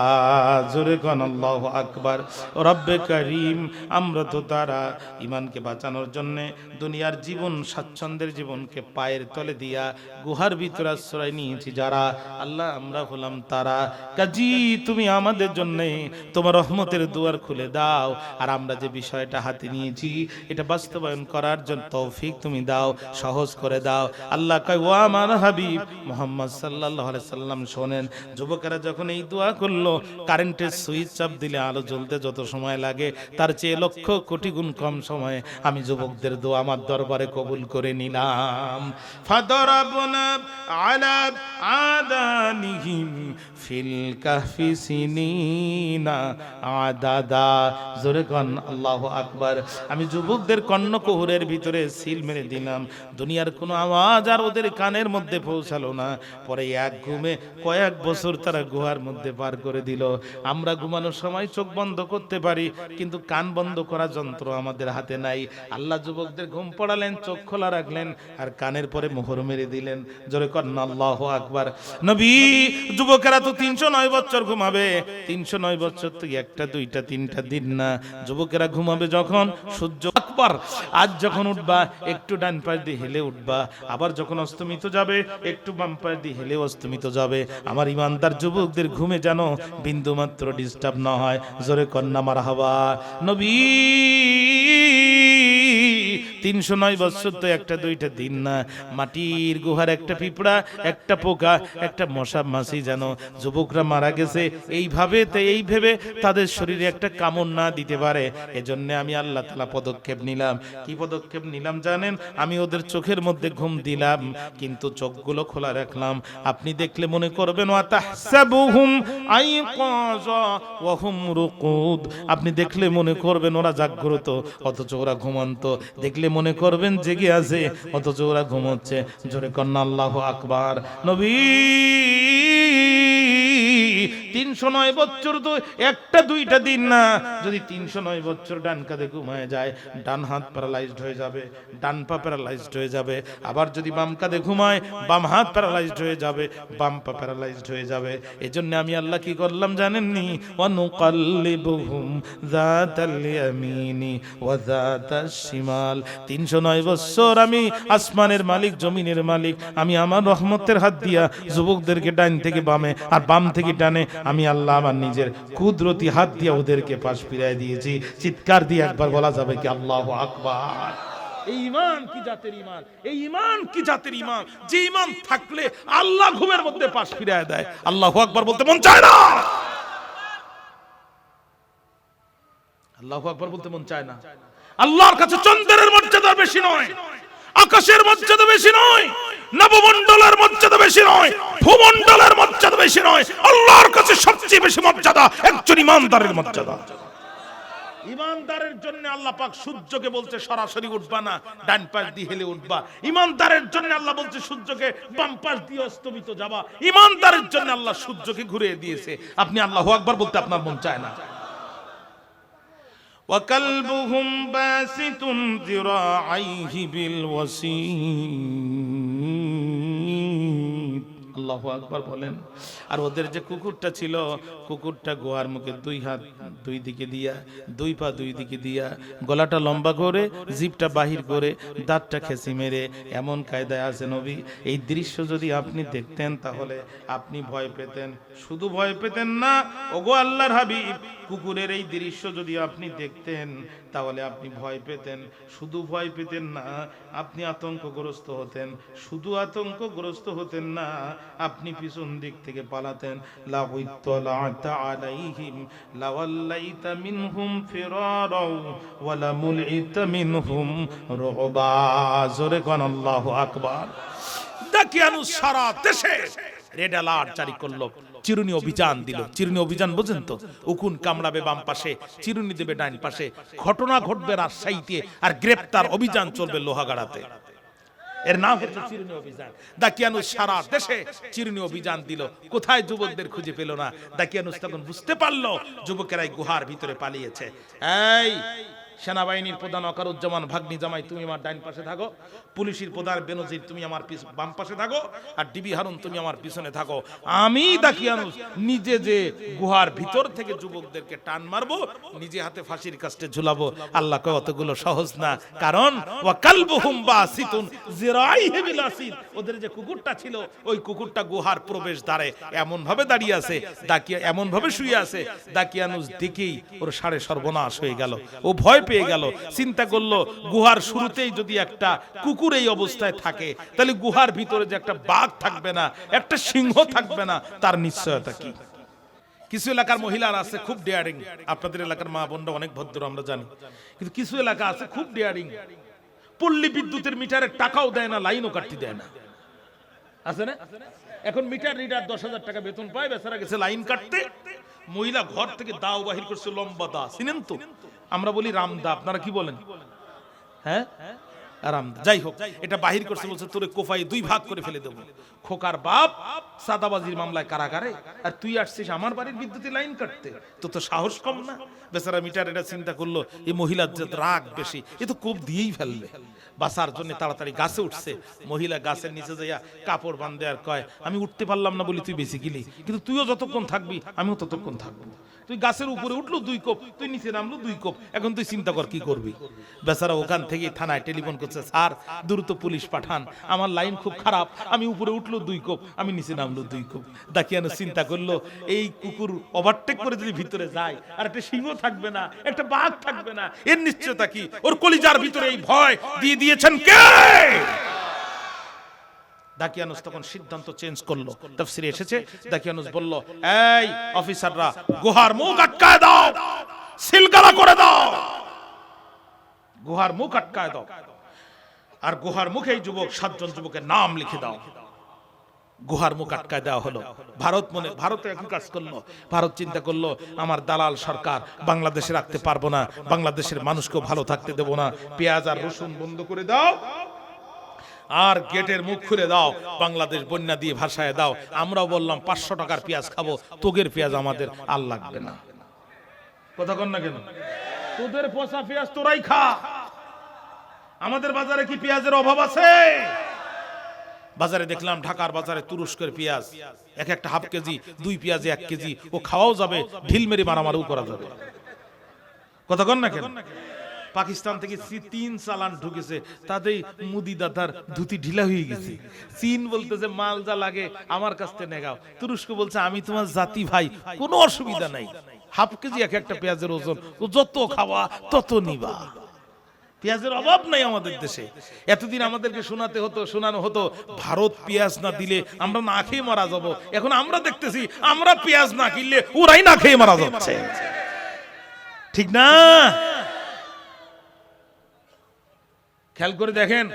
জোরে কোন আল্লাহু আকবার। রব্বে করিম, আমরা তো তারা ঈমানকে বাঁচানোর জন্য দুনিয়ার জীবন, স্বাচ্ছন্দ্যের জীবনকে পায়ের তলে দিয়া গুহার ভিতরে আশ্রয় নিয়েছি যারা, আল্লাহ আমরা হলাম তারা। কাজী তুমি আমাদের জন্য তোমার রহমতের দুয়ার খুলে দাও, আর আমরা যে বিষয়টা হাতে নিয়েছি এটা বাস্তবায়ন করার জন্য তৌফিক তুমি দাও, সহজ করে দাও। আল্লাহ কয়, ও আমার হাবিব মুহাম্মদ সাল্লাল্লাহু আলাইহি সাল্লাম শোনেন, যুবকেরা যখন এই দোয়া করলো, কারেন্টের সুইচ চাপ দিলে আলো জ্বলতে যত সময় লাগে তার চেয়ে লক্ষ কোটি গুণ কম সময়ে আমি যুবকদের দোয়া আমার দরবারে কবুল করে নিলাম। ফাদরাবনা আলা আদানিহিম ফিল কাহফি সিনিনা আদাদা। জোরে কোন আল্লাহু আকবার। আমি যুবকদের কর্ণকুহরের ভিতরে সিল মেরে দিলাম, দুনিয়ার কোনো আওয়াজ আর ওদের কানের মধ্যে পৌঁছালো না। পরে এক ঘুমে কয়েক বছর তারা গুহার মধ্যে পার করে দিল। আমরা ঘুমানোর সময় চোখ বন্ধ করতে পারি, কিন্তু কান বন্ধ করা যন্ত্র আমাদের হাতে নাই। আল্লাহ যুবকদের ঘুম পড়ালেন, চোখ খোলা রাখলেন, আর কানের পরে মোহর মেরে দিলেন। জোরে কন্না আল্লাহু আকবার। নবী, যুবকেরা তো 309 বছর ঘুমাবে। 309 বছর তো একটা দুইটা তিনটা দিন না। যুবকেরা ঘুমাবে যখন সূর্য আকবার, আজ যখন উঠবা একটু ডান পাশ দিয়ে হেলে উঠবা, আবার যখন অস্তমিত যাবে একটু বাম পাশ দিয়ে হেলে অস্তমিত যাবে। আমার ইমানদার যুবকদের ঘুমে যেন বিন্দু মাত্র ডিস্টার্ব না হয়। জোরে কন্না মারহাবা। নবী, 309 বছর তো একটা দুইটা দিন না। মাটির গুহার একটা পিঁপড়া, একটা পোকা, একটা মশা মাছি যেন যুবকরা মারা গেছে এইভাবে এই ভেবে তাদের শরীরে একটা কামড় না দিতে পারে, এজন্য আমি আল্লাহ তাআলা পদক্ষেপ নিলাম। কি পদক্ষেপ নিলাম জানেন? আমি ওদের চোখের মধ্যে ঘুম দিলাম, কিন্তু চোখগুলো খোলা রাখলাম। আপনি দেখলে মনে করবেন ওয়া তাহসাবুহুম আইকাযা ওয়া হুম রুকুদ, আপনি দেখলে মনে করবেন ওরা জাগ্রত অথচ ওরা ঘুমন্ত, দেখলে মনে করবেন জেগে আছে অথচ ওরা ঘুমোচ্ছে। জোরে কন্না আল্লাহু আকবার। নবী, 309 বছর তো একটা দুইটা দিন না। যদি 309 বছর ডান কাঁধে ঘুমায় যায়, ডান হাত প্যারালাইজড হয়ে যাবে, ডান পা প্যারালাইজড হয়ে যাবে। আবার যদি বাম কাঁধে ঘুমায়, বাম হাত প্যারালাইজড হয়ে যাবে, বাম পা প্যারালাইজড হয়ে যাবে। এজন্য আমি আল্লাহ কি করলাম জানেননি? ওয়া নুকাল্লিবুহুম যাতাল ইয়ামিনি ওয়া যাতাশ শিমাল। 309 বছর আমি আসমানের মালিক, জমিনের মালিক, আমি আমার রহমতের হাত দিয়া যুবকদেরকে ডান থেকে বামে আর বাম থেকে ডানে আমি আল্লাহ আমার নিজের কুদরতি হাত দিয়ে ওদেরকে পাশ ফিরাই দিয়েছি। চিৎকার দিয়ে একবার বলা যাবে কি আল্লাহু আকবার। এই ঈমান কি জাতের ঈমান! এই ঈমান কি জাতের ঈমান! যে ঈমান থাকলে আল্লাহ ঘুমের মধ্যে পাশ ফিরায় দেয়। আল্লাহু আকবার বলতে মন চায় না? আল্লাহু আকবার বলতে মন চায় না? আল্লাহর কাছে চন্দ্রের মর্যাদা বেশি নয়, আকাশের মর্যাদা বেশি নয়, নবমণ্ডলের মর্যাদা বেশি নয়, ভূমণ্ডলের মর্যাদা বেশি নয়। আল্লাহর কাছে সবচেয়ে বেশি মর্যাদা একজন ইমানদারের মর্যাদা। ইমানদারের জন্য আল্লাহ পাক সূর্যকে বলছে সরাসরি উঠবা না, ডান পাশ দিয়ে হেলে উঠবা। ইমানদারের জন্য আল্লাহ বলছে সূর্যকে বাম পাশ দিয়ে অস্তমিত যাবা। ইমানদারের জন্য আল্লাহ সূর্যকে ঘুরিয়ে দিয়েছে। আপনি আল্লাহু আকবার বলতে আপনার মন চায় না? وَكَلْبُهُمْ بَاسِطٌ ذِرَاعَيْهِ بِالْوَسِيدِ আল্লাহু আকবার বলেন। আর ওদের যে কুকুরটা ছিল, কুকুরটা গোয়ার মুখে দুই হাত দুই দিকে দিয়া, দুই পা দুই দিকে দিয়া, গলাটা লম্বা করে, জিভটা বাহির করে, দাঁতটা খেসি মেরে এমন কায়দায় আছে নবী। এই দৃশ্য যদি আপনি দেখতেন তাহলে আপনি ভয় পেতেন। শুধু ভয় পেতেন না, ওগো আল্লাহর হাবিব, কুকুরের এই দৃশ্য যদি আপনি দেখতেন তাহলে আপনি ভয় পেতেন। শুধু ভয় পেতেন না, আপনি আতঙ্কগ্রস্ত হতেন। শুধু আতঙ্কগ্রস্ত হতেন না, আপনি পিছন দিক থেকে পালাতেন। লাউইত্তালা'তা আলাইহিম লাওয়াল্লাইতা মিনহুম ফিরারাও ওয়া লামুলইতা মিনহুম রুবা। জোরে কোন আল্লাহু আকবার। দাকিয়ানুস সারা দেশে রেড অ্যালার্ট জারি করলো, চিরুনি অভিযান দিল। চিরুনি অভিযান বোঝেন তো? উকুন কামড়াবে বাম পাশে, চিরুনি দেবে ডান পাশে। ঘটনা ঘটবে রাজশাহীতে, আর গ্রেপ্তার অভিযান চলবে লোহাগাড়াতে। এর নাম হচ্ছে চিরুনি অভিযান। দাকিয়ানুস সারা দেশে চিরুনি অভিযান দিল। কোথায় যুবকদের খুঁজে পেল না। দাকিয়ানুস তখন বুঝতে পারলো যুবকেরাই গুহার ভিতরে পালিয়েছে। এই সেনাবাহিনীর প্রধান ওয়াকারুজ্জামান ভাগ্নি জামাই, তুমি আমার ডান পাশে থাকো। পুলিশের প্রধান বেনজির, তুমি আমার বাম পাশে থাকো। আর ডিবি হারুন, তুমি আমার পিছনে থাকো। আমি দাকিয়ানুস নিজে যে গুহার ভিতর থেকে যুবকদেরকে টান মারবো, নিজে হাতে ফাঁসির কাস্টে ঝুলাবো। আল্লাহ কয় অতগুলো সহজ না, কারণ ওয়া কালবুহুম বাসিতুন জিরাইহি বিল আসিদ। ওদের যে কুকুরটা ছিল, ওই কুকুরটা গুহার প্রবেশ দ্বারে এমন ভাবে দাঁড়িয়ে আছে, দাকিয়া এমন ভাবে শুয়ে আছে, দাকিয়ানুস দেখেই ওর সাড়ে সর্বনাশ হয়ে গেল। ও ভয় পেয়ে গেল। চিন্তা করলো, গুহার শুরুতেই যদি একটা কুকুর এই অবস্থায় থাকে, তাহলে গুহার ভিতরে যে একটা বাঘ থাকবে না, একটা সিংহ থাকবে না, তার নিশ্চয়তা কি? কিছু এলাকার মহিলারা আছে খুব ডেয়ারিং। আপনাদের এলাকার মা বোনরা অনেক ভদ্র, আমরা জানি। কিন্তু কিছু এলাকা আছে খুব ডেয়ারিং। পল্লী বিদ্যুতের মিটারের টাকাও দেয় না, লাইনও কাটতে দেয় না, আছে না? এখন মিটার রিডার 10,000 টাকা বেতন পায়, বেচারা গেছে লাইন কাটতে। মহিলা ঘর থেকে দাও বাহির করছে, লম্বা দা, চিনেন তো? আমরা বলি রামদা, আপনারা কি বলেন? হ্যাঁ, রামদা। যাই হোক, এটা বাহির করছে, বলছে তোরে কোফাই 2 ভাগ করে ফেলে দেবো। খোকার বাপ সাদাবাজির মামলায় কারাগারে, আর তুই আসছিস আমার বাড়ির বিদ্যুতের লাইন কাটতে? তো সাহস কম না? বেচারা মিটার এটা চিন্তা করলো, এই মহিলার যে রাগ বেশি, এ তো কোপ দিয়েই ফেলবে। বাঁচার জন্য তাড়াতাড়ি গাছে উঠছে। মহিলা গাছের নিচে যাইয়া কাপড় বাঁধে আর কয়, আমি উঠতে পারলাম না বলি তুই বেঁচে গেলি, কিন্তু তুইও যতক্ষণ থাকবি আমিও ততক্ষণ থাকবো। তুই গাছের উপরে উঠলো 2 কোপ, তুই নিচে নামলো 2 কোপ, এখন তুই চিন্তা কর কি করবি। বেচারা ওখান থেকে থানায় টেলিফোন করছে, স্যার দ্রুত পুলিশ পাঠান, আমার লাইন খুব খারাপ, আমি উপরে উঠলো 2 কোপ, আমি নিচে নামলো 2 কোপ। দাকিয়ানুস চিন্তা করলো, এই কুকুর ওভারটেক করে যদি ভিতরে যায়, আর একটা সিংহ থাকবে না, একটা বাঘ থাকবে না, এর নিশ্চয়তা কি? ওর কলিজার ভিতরে এই ভয় দিয়ে দিয়েছেন কে? দাকিয়ানুস তখন সিদ্ধান্ত চেঞ্জ করলো। তাফসিরে এসেছে, দাকিয়ানুস বলল, এই অফিসাররা, গুহার মুখ আটকায় দাও, সিলগালা করে দাও, গুহার মুখ আটকায় দাও। আর গুহার মুখে এই যুবক 7 জন যুবকের নাম লিখে দাও। গুহার মুখ আটকায় দেওয়া হলো। ভারতে একই কাজ করলো। ভারত চিন্তা করলো, আমার দালাল সরকার বাংলাদেশে রাখতে পারবো না, বাংলাদেশের মানুষকেও ভালো থাকতে দেবো না, পেঁয়াজ আর রসুন বন্ধ করে দাও, আর গেটের মুখ খুলে দাও, বাংলাদেশ বন্যা দিয়ে ভাসায় দাও। আমরাও বললাম 500 টাকার পেঁয়াজ খাবো, তোগের পেঁয়াজ আমাদের আর লাগবে না। কথা কন না কেন? তোদের পচা পেঁয়াজ তোরাই খা, আমাদের বাজারে কি পেঁয়াজের অভাব আছে? বাজারে দেখলাম, ঢাকার বাজারে তুরস্কের পেঁয়াজ এক একটা হাফ কেজি, 2 পেঁয়াজে 1 কেজি, ও খাওয়াও যাবে, ঢিল মেরে মারামারিও করা যাবে। কথা কন না কেন? পাকিস্তান থেকে 3 চালান ঢুকেছে, তাতেই মুদি দাদার ধুতি ঢিলা হয়ে গেছে। চীন বলতেছে মাল যা লাগে আমার কাছ থেকে নেগাও। তুরস্ক বলছে আমি তোমার জাতি ভাই, কোনো অসুবিধা নাই, হাফ কেজি এক একটা পেঁয়াজের ওজন, যত খাওয়া তত নিবা। পেঁয়াজের অভাব নাই আমাদের দেশে। এতদিন আমাদেরকে শোনানো হতো ভারত পেঁয়াজ না দিলে আমরা না খেয়ে মারা যাব। এখন আমরা দেখতেছি আমরা পেঁয়াজ না কিনলে ওরাই না খেয়ে মারা যাচ্ছে, ঠিক না? খেয়াল করে দেখেন,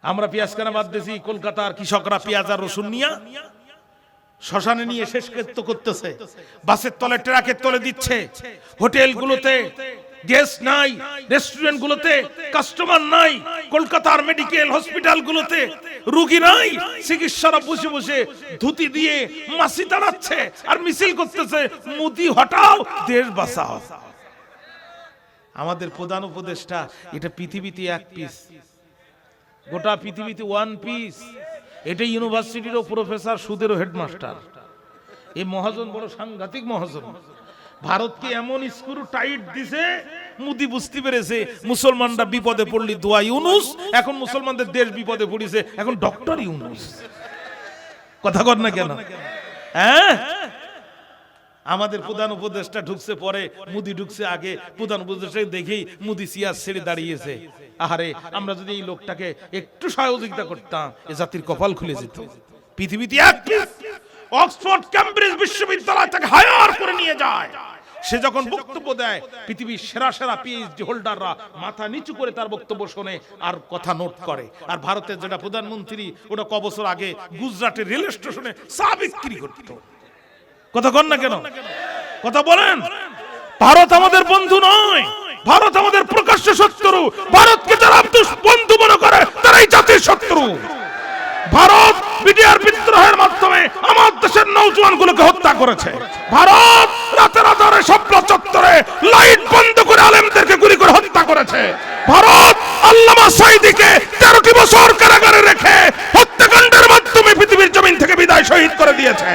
আমরা পেঁয়াজ কেনা বাদ দিয়েছি, কলকাতার কৃষকরা পেঁয়াজ আর রসুন নিয়ে শ্মশানে নিয়ে শেষ করতেছে, বাসের তলে ট্রাকের তলে দিচ্ছে, হোটেলগুলোতে গ্যাস নাই, রেস্টুরেন্টগুলোতে কাস্টমার নাই, কলকাতার মেডিকেল হসপিটালগুলোতে রোগী নাই, চিকিৎসারা বসে বসে ধুতি দিয়ে মাসি টানাচ্ছে আর মিছিল করতেছে, মোদি হটাও দেশ বাঁচাও। আমাদের প্রধান উপদেষ্টা, এটা পৃথিবীতে 1 পিস, গোটা পৃথিবীতে 1 পিস। এটা ইউনিভার্সিটিরও প্রফেসর, সুদেরও হেডমাস্টার। এই মহাজন বড় সাংঘাতিক মহাজন। ভারতকে এমন স্ক্রু টাইট দিছে, মোদি বুঝতে পেরেছে মুসলমানরা বিপদে পড়লি দোয়া ইউনুস, এখন মুসলমানদের দেশ বিপদে পড়েছে, এখন ডক্টর ইউনুস। কথা কর না কেন? হ্যাঁ, আমাদের প্রধান উপদেষ্টা ঢুকছে পরে, মোদি ঢুকছে আগে। প্রধান উপদেষ্টা দেখেই মোদি চেয়ার ছেড়ে দাঁড়িয়েছে। আহারে, আমরা যদি এই লোকটাকে একটু সহযোগিতা করতাম, এ জাতির কপাল খুলে যেত। পৃথিবীতে অক্সফোর্ড ক্যামব্রিজ বিশ্ববিদ্যালয় থেকে হায়ার করে নিয়ে যায়, সে যখন বক্তব্য দেয় পৃথিবীর সেরা সেরা পিএইচডি হোল্ডাররা মাথা নিচু করে তার বক্তব্য শোনে আর কথা নোট করে। আর ভারতের যেটা প্রধানমন্ত্রী, ওটা ক বছর আগে গুজরাটের রেল স্টেশনে চা বিক্রি করত। কথা কন না কেন? কথা বলেন। ভারত আমাদের বন্ধু নয়, ভারত আমাদের প্রকাশ্য শত্রু। ভারতকে যারা বন্ধু মনে করে তারাই জাতির শত্রু। ভারত বিডিআর বিদ্রোহের মাধ্যমে আমার দেশের নওজওয়ানগুলোকে হত্যা করেছে। ভারত রাতের আধারে শাপলা চত্বরে লাইট বন্ধ করে আলেমদেরকে গুলি করে হত্যা করেছে। ভারত আল্লামা সাঈদীকে 13টি বছর কারাগারে রেখে হত্যাকাণ্ডের মাধ্যমে পৃথিবীর জমিন থেকে বিদায় শহীদ করে দিয়েছে।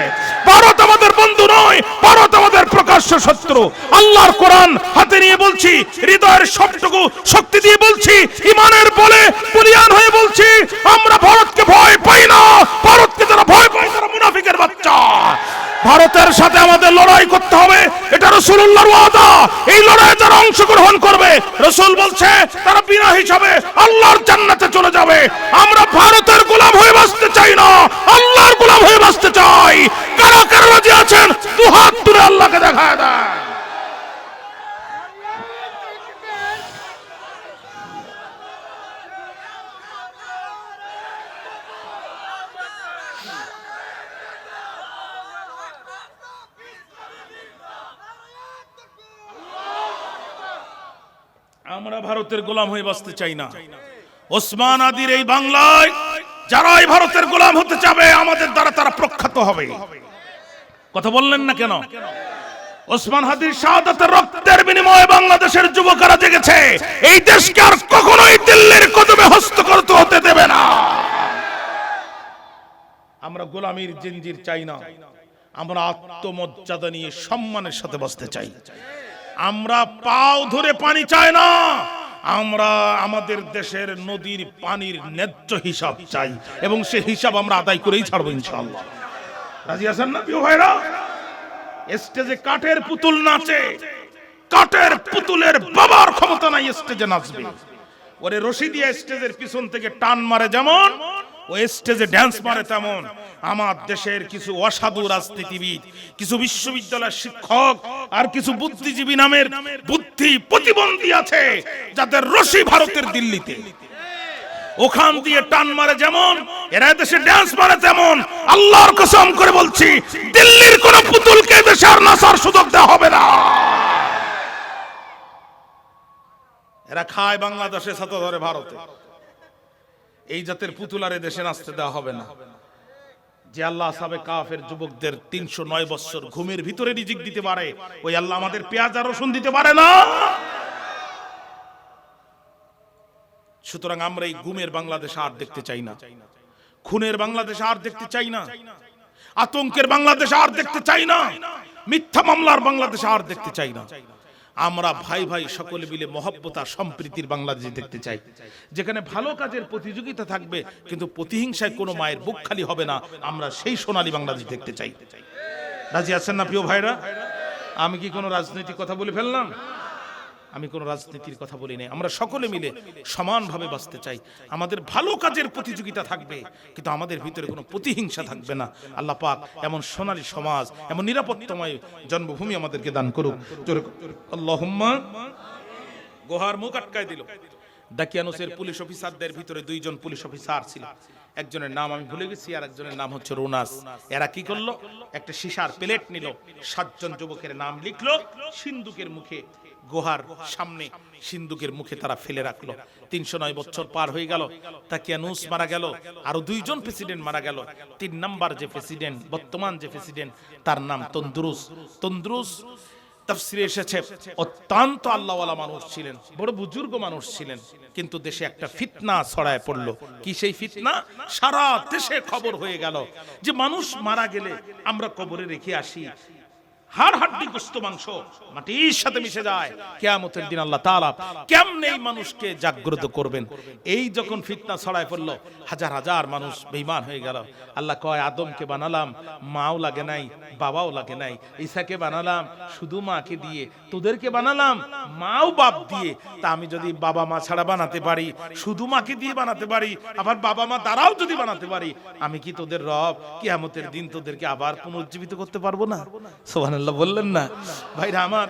ভারত আমাদের বন্ধু নয়, ভারত আমাদের প্রকাশ্য শত্রু। আল্লাহর কোরআন হাতে নিয়ে বলছি, হৃদয়ের সবটুকু শক্তি দিয়ে বলছি, ইমানের বলে বলিয়ান হয়ে বলছি, আমরা ভারতকে ভয় পাই না। ভারতকে যারা ভয় পায় তারা মুনাফিকের বাচ্চা। ভারতের সাথে আমাদের লড়াই করতে হবে, এটা রাসূলুল্লাহর ওয়াদা। এই লড়াইয়ে যারা অংশগ্রহণ করবে, রাসূল বলছে তারা বিনা হিসাবে আল্লাহর জান্নাতে চলে যাবে। আমরা ভারতের গোলাম হয়ে বাঁচতে চাই না, আল্লাহর গোলাম হয়ে বাঁচতে চাই। কারা কারা রাজি আছেন দুহাত তুলে আল্লাহকে দেখায় দেন। আমরা ভারতের গোলাম হয়ে বাঁচতে চাই না। ওসমান আদির এই বাংলায় যারা এই ভারতের গোলাম হতে চাবে, আমাদের দ্বারা তারা প্রখ্যাত হবে। কথা বললেন না কেন? ওসমান হাদির শাহাদাতের রক্তের বিনিময়ে বাংলাদেশের যুবকেরা জেগেছে। এই দেশকে আর কখনোই দিল্লির কদমে হস্তগত হতে দেবে না। আমরা গোলামির জিঞ্জির চাই না, আমরা আত্মমর্যাদা নিয়ে সম্মানের সাথে বাঁচতে চাই। আমরা পাও ধরে পানি চাই না, আমরা আমাদের দেশের নদীর পানির ন্যায্য হিসাব চাই, এবং সে হিসাব আমরা আদায় করেই ছাড়বো ইনশাআল্লাহ। রাজি আছেন না প্রিয় ভাইরা? স্টেজে কাঠের পুতুল নাচে, কাঠের পুতুলের বাবার ক্ষমতা নাই স্টেজে নাচবে। ওরে রশি দিয়ে স্টেজের পিছন থেকে টান মারে যেমন, ও স্টেজে ড্যান্স মারে তেমন। আমার দেশের কিছু অসাধু রাজনীতিবিদ, কিছু বিশ্ববিদ্যালয়ের শিক্ষক আর কিছু বুদ্ধিজীবী নামের বুদ্ধি প্রতিবন্ধী আছে, যাদের রশি ভারতের দিল্লিতে, ওখান দিয়ে টান মারে যেমন, এরা দেশে ড্যান্স মারে তেমন। আল্লাহর কসম করে বলছি, দিল্লির কোন পুতুলকে দেশে আর নাচার সুযোগ দেওয়া হবে না। এরা খায় বাংলাদেশে, সাথে ধরে ভারতে। এই জাতের পুতুল আর দেশে নাচতে দেওয়া হবে না। যে আল্লাহ সাবে কাফের যুবকদের 309 বছর ঘুমের ভিতরে রিজিক দিতে পারে, ওই আল্লাহ আমাদের পেঁয়াজ আর রসুন দিতে পারে না। সুতরাং আমরা এই ঘুমের বাংলাদেশ আর দেখতে চাই না, খুনের বাংলাদেশ আর দেখতে চাই না, আতঙ্কের বাংলাদেশ আর দেখতে চাই না, মিথ্যা মামলার বাংলাদেশ আর দেখতে চাই না। আমরা ভাই ভাই সকলে মিলে মহব্বত আর সম্প্রীতির বাংলাদেশ দেখতে চাই, যেখানে ভালো কাজের প্রতিযোগিতা থাকবে কিন্তু প্রতিহিংসায় কোনো মায়ের বুক খালি হবে না। আমরা সেই সোনালী বাংলাদেশ দেখতে চাই। রাজি আছেন না প্রিয় ভাইরা? আমি কি কোনো রাজনৈতিক কথা বলে ফেললাম? আমি কোনো রাজনীতির কথা বলি নাই। আমরা সকলে মিলে সমানভাবে বাঁচতে চাই। আমাদের ভালো কাজের প্রতিযোগিতা থাকবে কিন্তু আমাদের ভিতরে কোনো প্রতিহিংসা থাকবে না। আল্লাহ পাক এমন সোনালী সমাজ, এমন নিরাপত্তাময় জন্মভূমি আমাদেরকে দান করুক। আল্লাহুম্মা। গোহার মুখ আটকায় দিল। দাকিয়ানুসের পুলিশ অফিসারদের ভিতরে 2 জন পুলিশ অফিসার ছিল। একজনের নাম আমি ভুলে গেছি, আর একজনের নাম হচ্ছে রোনাস। এরা কি করলো? একটা সীসার প্লেট নিল, 7 জন যুবকের নাম লিখলো, সিন্দুকের মুখে, গোহার সামনে সিন্দুকের মুখে তারা ফেলে রাখলো। 309 বছর পার হয়ে গেল, দাকিয়ানুস মারা গেল, আরো 2 জন প্রেসিডেন্ট মারা গেল। 3 নাম্বার যে প্রেসিডেন্ট, বর্তমান যে প্রেসিডেন্ট, তার নাম তন্দুরুস। তন্দুরুস তাফসিরে এসেছে অত্যন্ত আল্লাহওয়ালা মানুষ ছিলেন, বড় বুজুর্গ মানুষ ছিলেন, কিন্তু দেশে একটা ফিতনা ছড়ায় পড়লো। কি সেই ফিতনা? সারা দেশে খবর হয়ে গেল যে মানুষ মারা গেলে আমরা কবরে রেখে আসি, হাড় হাড্ডি গোস্ত মাংস মাটির সাথে মিশে যায়। কিয়ামতের দিন আল্লাহ তাআলা কেমনে এই মানুষকে জাগ্রত করবেন? এই যখন ফিতনা ছড়ায় পড়ল, হাজার হাজার মানুষ বেঈমান হয়ে গেল। আল্লাহ কয়, আদমকে বানালাম, মাও লাগে নাই, বাবাও লাগে নাই। ঈসাকে বানালাম শুধু মাকে দিয়ে, তোদেরকে বানালাম মাও বাপ দিয়ে। তা আমি যদি বাবা মা ছাড়া বানাতে পারি, শুধু মাকে দিয়ে বানাতে পারি, আবার বাবা মা দ্বারাও যদি বানাতে পারি, আমি কি তোদের রব? কিয়ামতের দিন তোদেরকে আবার পুনর্জীবিত করতে পারবো না? সুবহানাল্লাহ বললেন না? ভাইরা আমার,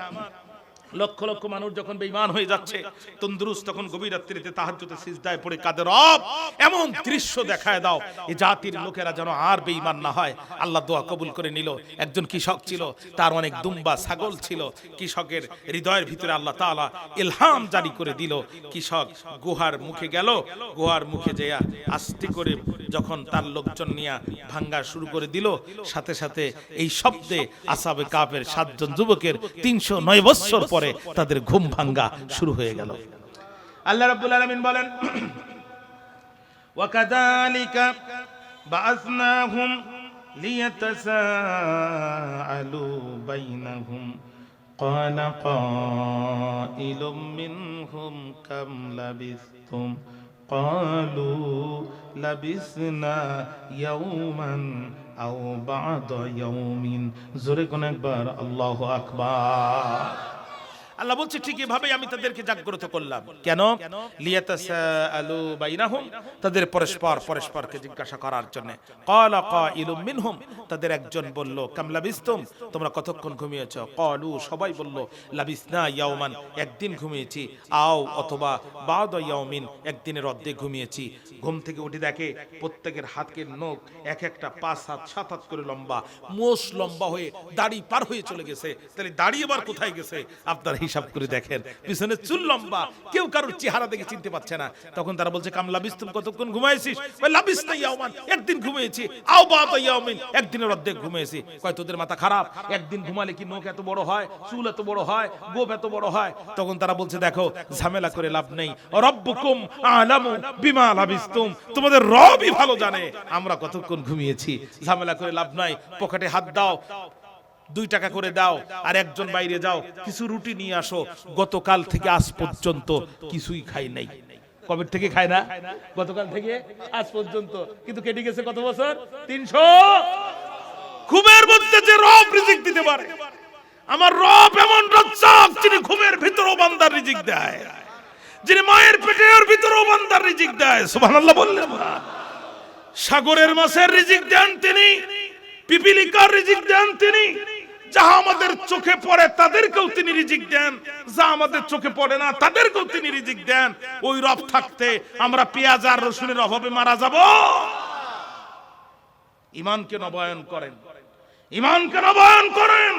লক্ষ লক্ষ মানুষ যখন বেঈমান হয়ে যাচ্ছে, তন্দুরুস্ত তখন গভীর রাত্রিতে তাহাজ্জুদে সিজদায় পড়ে কাঁদে, রব এমন দৃশ্য দেখায় দাও এই জাতির লোকেরা যেন আর বেঈমান না হয়। আল্লাহ দোয়া কবুল করে নিল। একজন কৃষক ছিল, তার অনেক দুম্বা ছাগল ছিল। কৃষকের হৃদয়ের ভিতরে আল্লাহ তাআলা ইলহাম জারি করে দিল। কৃষক গুহার মুখে গেল, গুহার মুখে যেয়া আস্তে করে যখন তার লোকজন নিয়ে ভাঙ্গা শুরু করে দিল, সাথে সাথে এই শব্দে আসহাবে কাফের 7 জন যুবকের 309 বছর পরে তাদের ঘুম ভাঙ্গা শুরু হয়ে গেল। আল্লাহ রাব্বুল আলামিন বলেন, ওয়াকাযালিকা বাআসনাহুম লিয়াতাসাআলু বাইনাহুম ক্বালা কাইলুম মিনহুম কাম লাবিসতুম ক্বালু লাবিসনা ইয়াওমান আও বা'দা ইয়াওমিন। জোরে কোন একবার আল্লাহু আকবার। আল্লাহ বলছে, ঠিক এভাবেই আমি তাদেরকে জাগ্রত করলাম। কেন? লিয়াতাসাআলু বাইনাহুম, তাদের পরস্পরকে জিজ্ঞাসা করার জন্য। ক্বালা কাইলুম মিনহুম, তাদের একজন বলল, কাম লাবিসতুম, তোমরা কতক্ষণ ঘুমিয়েছো? ক্বালু, সবাই বলল, লাবিসনা ইয়াওমান, একদিন ঘুমিয়েছি, আও অথবা বা'দা ইয়াওমিন, একদিনের অর্ধেক ঘুমিয়েছি। ঘুম থেকে উঠে দেখে প্রত্যেকের হাতের নখ এক একটা 5 হাত 7 হাত করে লম্বা, মোষ লম্বা হয়ে দাড়ি পার হয়ে চলে গেছে। তাহলে দাড়ি এবার কোথায় গেছে আপনারা হিসাব করে দেখেন। পিছনে চুল লম্বা, কেউ কারোর চেহারা দেখে চিনতে পারছে না। তখন তারা বলছে, কাম লাবিসতুম, কতক্ষণ ঘুমাইছিস? কয় লাবিসনা ইয়াওমান, একদিন ঘুমিয়েছি, আও বা'দা ইয়াওমিন, একদিনের অর্ধেক ঘুমিয়েছি। কয় তোদের মাথা খারাপ? একদিন ঘুমালে কি নখ এত বড় হয়, চুল এত বড় হয়, গোপ এত বড় হয়? তখন তারা বলছে, দেখো ঝামেলা করে লাভ নেই, রব্বুকুম আ'লামু বিমা লাবিসতুম, তোমাদের রবই ভালো জানে আমরা কতক্ষণ ঘুমিয়েছি। ঝামেলা করে লাভ নাই। পকেটে হাত দাও, 2 টাকা করে দাও, আর একজন বাইরে যাও, কিছু রুটি নিয়ে আসো। গতকাল থেকে আজ পর্যন্ত কিছুই খাই নাই। কবে থেকে খায় না? গতকাল থেকে আজ পর্যন্ত। কিন্তু কেটে গেছে কত বছর? 300। ঘুমের মধ্যে যে রব রিজিক দিতে পারে, আমার রব এমন রাজ্জাক, যিনি ঘুমের ভিতরও বান্দার রিজিক দেয়, যিনি মায়ের পেটের ভিতরও বান্দার রিজিক দেয়। সুবহানাল্লাহ বললেন না? সাগরের মাছের রিজিক দেন তিনি, পিপিলিকার রিজিক দেন তিনি, যা আমাদের চোখে পড়ে তাদেরকেও তিনি রিজিক দেন, যা আমাদের চোখে পড়ে না তাদেরকেও তিনি রিজিক দেন। ওই রব থাকতে আমরা পেঁয়াজ আর রসুনের অভাবে মারা যাব? ঈমানকে নবায়ন করেন, ঈমানকে নবায়ন করেন।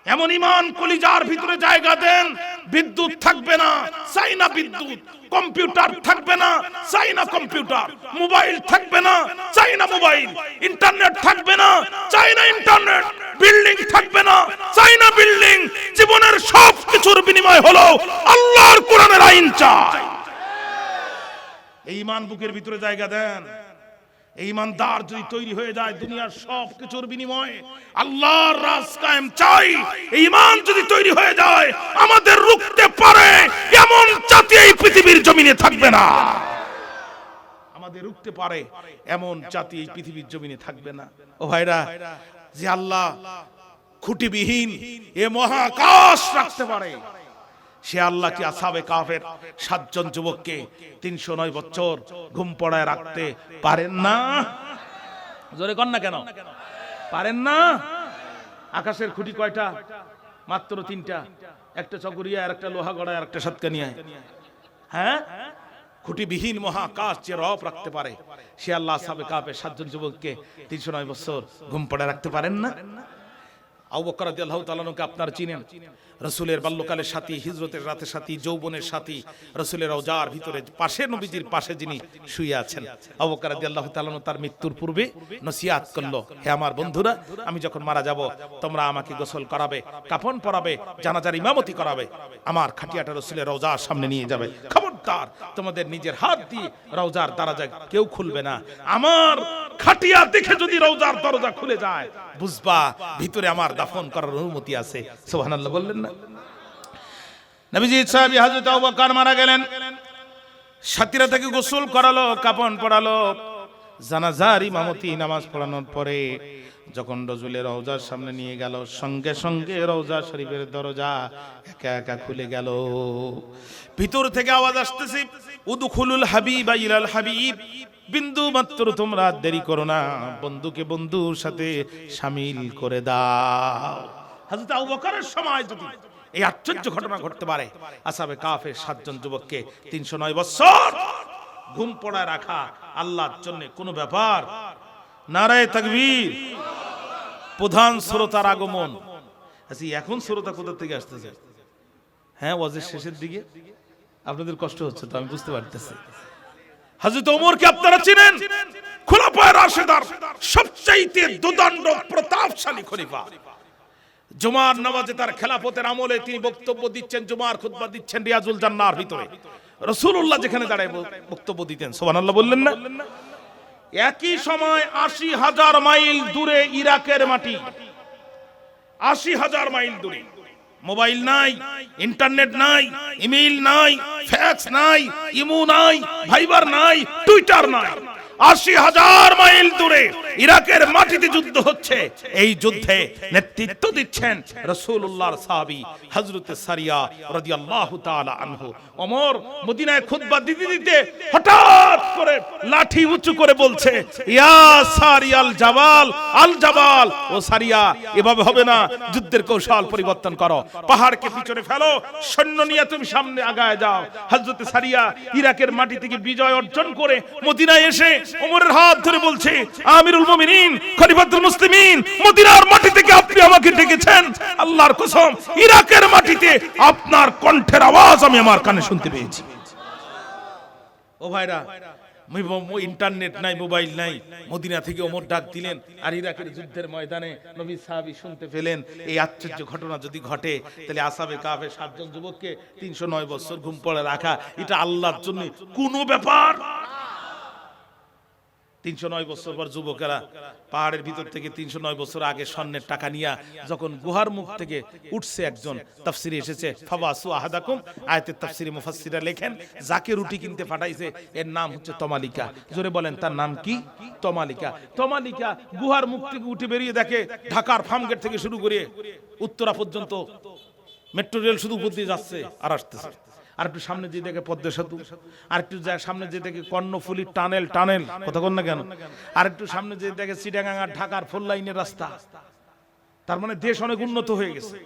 এমন ঈমান কলিজার ভিতরে জায়গা দেন। বিদ্যুৎ থাকবে না, চাই না বিদ্যুৎ। কম্পিউটার থাকবে না, চাই না কম্পিউটার। মোবাইল থাকবে না, চাই না মোবাইল। ইন্টারনেট থাকবে না, চাই না ইন্টারনেট। বিল্ডিং থাকবে না, চাই না বিল্ডিং। জীবনের সব কিছুর বিনিময় হলো আল্লাহর কোরআনের আইন চাই। এই ঈমান বুকের ভিতরে জায়গা দেন। এই ঈমানদার যদি তৈরি হয়ে যায়, দুনিয়ার সব কিছুর বিনিময়ে আল্লাহর রাজ কায়েম চাই। এই ঈমান যদি তৈরি হয়ে যায়, আমাদের রুখতে পারে এমন জাতি এই পৃথিবীর জমিনে থাকবে না। আমাদের রুখতে পারে এমন জাতি এই পৃথিবীর জমিনে থাকবে না। ও ভাইরা, যে আল্লাহ খুঁটিবিহীন এ মহাকাশ রাখতে পারে, সে আল্লাহ কি আসহাবে কাফের 7 জন যুবককে 309 বছর ঘুম পড়ায় রাখতে পারেন না? জোরে কন না কেন? পারেন না? আকাশের খুঁটি কয়টা? মাত্র 3টা। একটা চকরিয়া, আর একটা লোহা গড়ায়, আর একটা সাতকানিয়ায়। হ্যাঁ, খুঁটিবিহীন মহাকাশ যে রব রাখতে পারে, সে আল্লাহ আসহাবে কাফের 7 জন যুবককে 309 বছর ঘুম পড়ায় রাখতে পারেন না? আবু বকর রাদিয়াল্লাহু তাআলা আনহুকে আপনারা চিনেন, রাসূলের বাল্যকালের সাথী, হিজরতের রাতের সাথী, যৌবনের সাথী, রাসূলের রওজার ভিতরে পাশে, নবীজির পাশে যিনি শুয়ে আছেন। আবু বকর রাদিয়াল্লাহু তাআলা আনহু তার মৃত্যুর পূর্বে নসিহত করলো, হে আমার বন্ধুরা, আমি যখন মারা যাব তোমরা আমাকে গোসল করাবে, কাফন পরাবে, জানাজার ইমামতি করাবে, আমার খাটিয়াটা রাসূলের রওজার সামনে নিয়ে যাবে। খবরদার তোমাদের নিজের হাত দিয়ে রওজার দরজা কেউ খুলবে না। আমার খাটিয়া দেখে যদি রওজার দরজা খুলে যায় বুঝবা ভিতরে আমার দাফন করার অনুমতি আছে। সুবহানাল্লাহ বললেন না? নবীজির সাহাবী হযরত আবু বকর মারা গেলেন, সাথীরা তাকে গোসল করালো, কাফন পরালো, জানাজার ইমামতি নামাজ পড়ানোর পরে যখন রাসূলের রওজার সামনে নিয়ে গেল, সঙ্গে সঙ্গে রওজা শরীফের দরজা একা একা খুলে গেল। ভিতর থেকে আওয়াজ আসতেছে, উদখুলুল হাবিবা ইলাল হাবিব, বিন্দু মাত্র তোমরা দেরি করো না, বন্ধুকে বন্ধুর সাথে শামিল করে দাও। হযরত আবু বকরের সময় যদি এই আশ্চর্য ঘটনা ঘটতে পারে, আসহাবে কাফের 7 জন যুবককে 309 বছর ঘুম পড়ায় রাখা আল্লাহর জন্য কোনো ব্যাপার? নারায়ে তাকবীর। প্রধান শ্রোতার আগমন। আচ্ছা, এখন শ্রোতা কোথা থেকে আসতেছে? হ্যাঁ, ওয়াজের শেষের দিকে আপনাদের কষ্ট হচ্ছে তো, আমি বুঝতে পারতেছি। হযরত ওমরকে আপনারা চিনেন, খুলাফায়ে রাশিদার সবচাইতে দুদণ্ড প্রতাপশালী খলিফা। জুমার নামাজে তার খেলাফতের আমলে তিনি বক্তব্য দিচ্ছেন, জুমার খুতবা দিচ্ছেন রিয়াজুল জান্নাহর ভিতরে। রাসূলুল্লাহ যেখানে দাঁড়ায় বক্তব্য দিতেন, সুবহানাল্লাহ বললেন না? একই সময় ৮০,০০০ মাইল দূরে ইরাকের মাটি, ৮০,০০০ মাইল দূরে, মোবাইল নাই, ইন্টারনেট নাই, ইমেইল নাই, ফ্যাক্স নাই, ইমো নাই, ভাইবার নাই, টুইটার নাই, ৮০,০০০ মাইল দূরে ইরাকের মাটিতে যুদ্ধ হচ্ছে। এই যুদ্ধে নেতৃত্ব দিচ্ছেন রাসূলুল্লাহর সাহাবী হযরত সারিয়া রাদিয়াল্লাহু তাআলা আনহু। ওমর মদিনায় খুতবা দিতে দিতে হঠাৎ করে লাঠি উঁচু করে বলছে, ইয়া সারিয়াল জাবাল, আল জাবাল, ও সারিয়া, এভাবে হবে না, যুদ্ধের কৌশল পরিবর্তন করো, পাহাড়কে পিছনে ফেলো, সৈন্য নিয়ে তুমি সামনে আগায় যাও। হযরত সারিয়া ইরাকের মাটি থেকে বিজয় অর্জন করে মদিনায় এসে ওমরের হাত ধরে বলছে, আমিরুল মুমিনিন, খলিফাতুল মুসলিমিন, মদিনার মাটি থেকে আপনি আমাকে ডেকেছেন, আল্লাহর কসম ইরাকের মাটিতে আপনার কণ্ঠের আওয়াজ আমি আমার কানে শুনতে পেয়েছি। ও ভাইরা, ইন্টারনেট নাই, মোবাইল নাই, মদিনা থেকে ওমর ডাক দিলেন, আর ইরাকের যুদ্ধের ময়দানে নবী সাহাবী শুনতে পেলেন। এই আশ্চর্য ঘটনা যদি ঘটে, তাহলে আসহাবে কাফের 7 জন যুবককে 309 বছর ঘুম পড়ে রাখা, এটা আল্লাহর জন্য কোনো ব্যাপার? 309 বছর পর যুবকেরা পাহাড়ের ভিতর থেকে 309 বছর আগে স্বর্ণের টাকা নিয়ে যখন গুহার মুখ থেকে উঠছে, একজন তাফসিরে এসেছে ফাওয়াসু আহাদাকুম, আয়াতের তাফসিরে মুফাসসিররা লেখেন যাকে রুটি কিনতে পাঠাইছে এর নাম হচ্ছে তমালিকা। জোরে বলেন, তার নাম কি? তমালিকা। তমালিকা গুহার মুখ থেকে উঠে বেরিয়ে দেখে ঢাকার ফার্মগেট থেকে শুরু করে উত্তরা পর্যন্ত মেট্রো রেল শুধু উপর দিয়ে যাচ্ছে আর আসতেছে। আর একটু সামনে যে দেখে পদ্মা সেতু, আর একটু সামনে যে দেখে কর্ণফুলী টানেল, কথা কন না কেন, আর একটু সামনে যে দেখে চিটাগাং আর ঢাকার 4 লাইনের রাস্তা। তার মানে দেশ অনেক উন্নত হয়ে গেছে।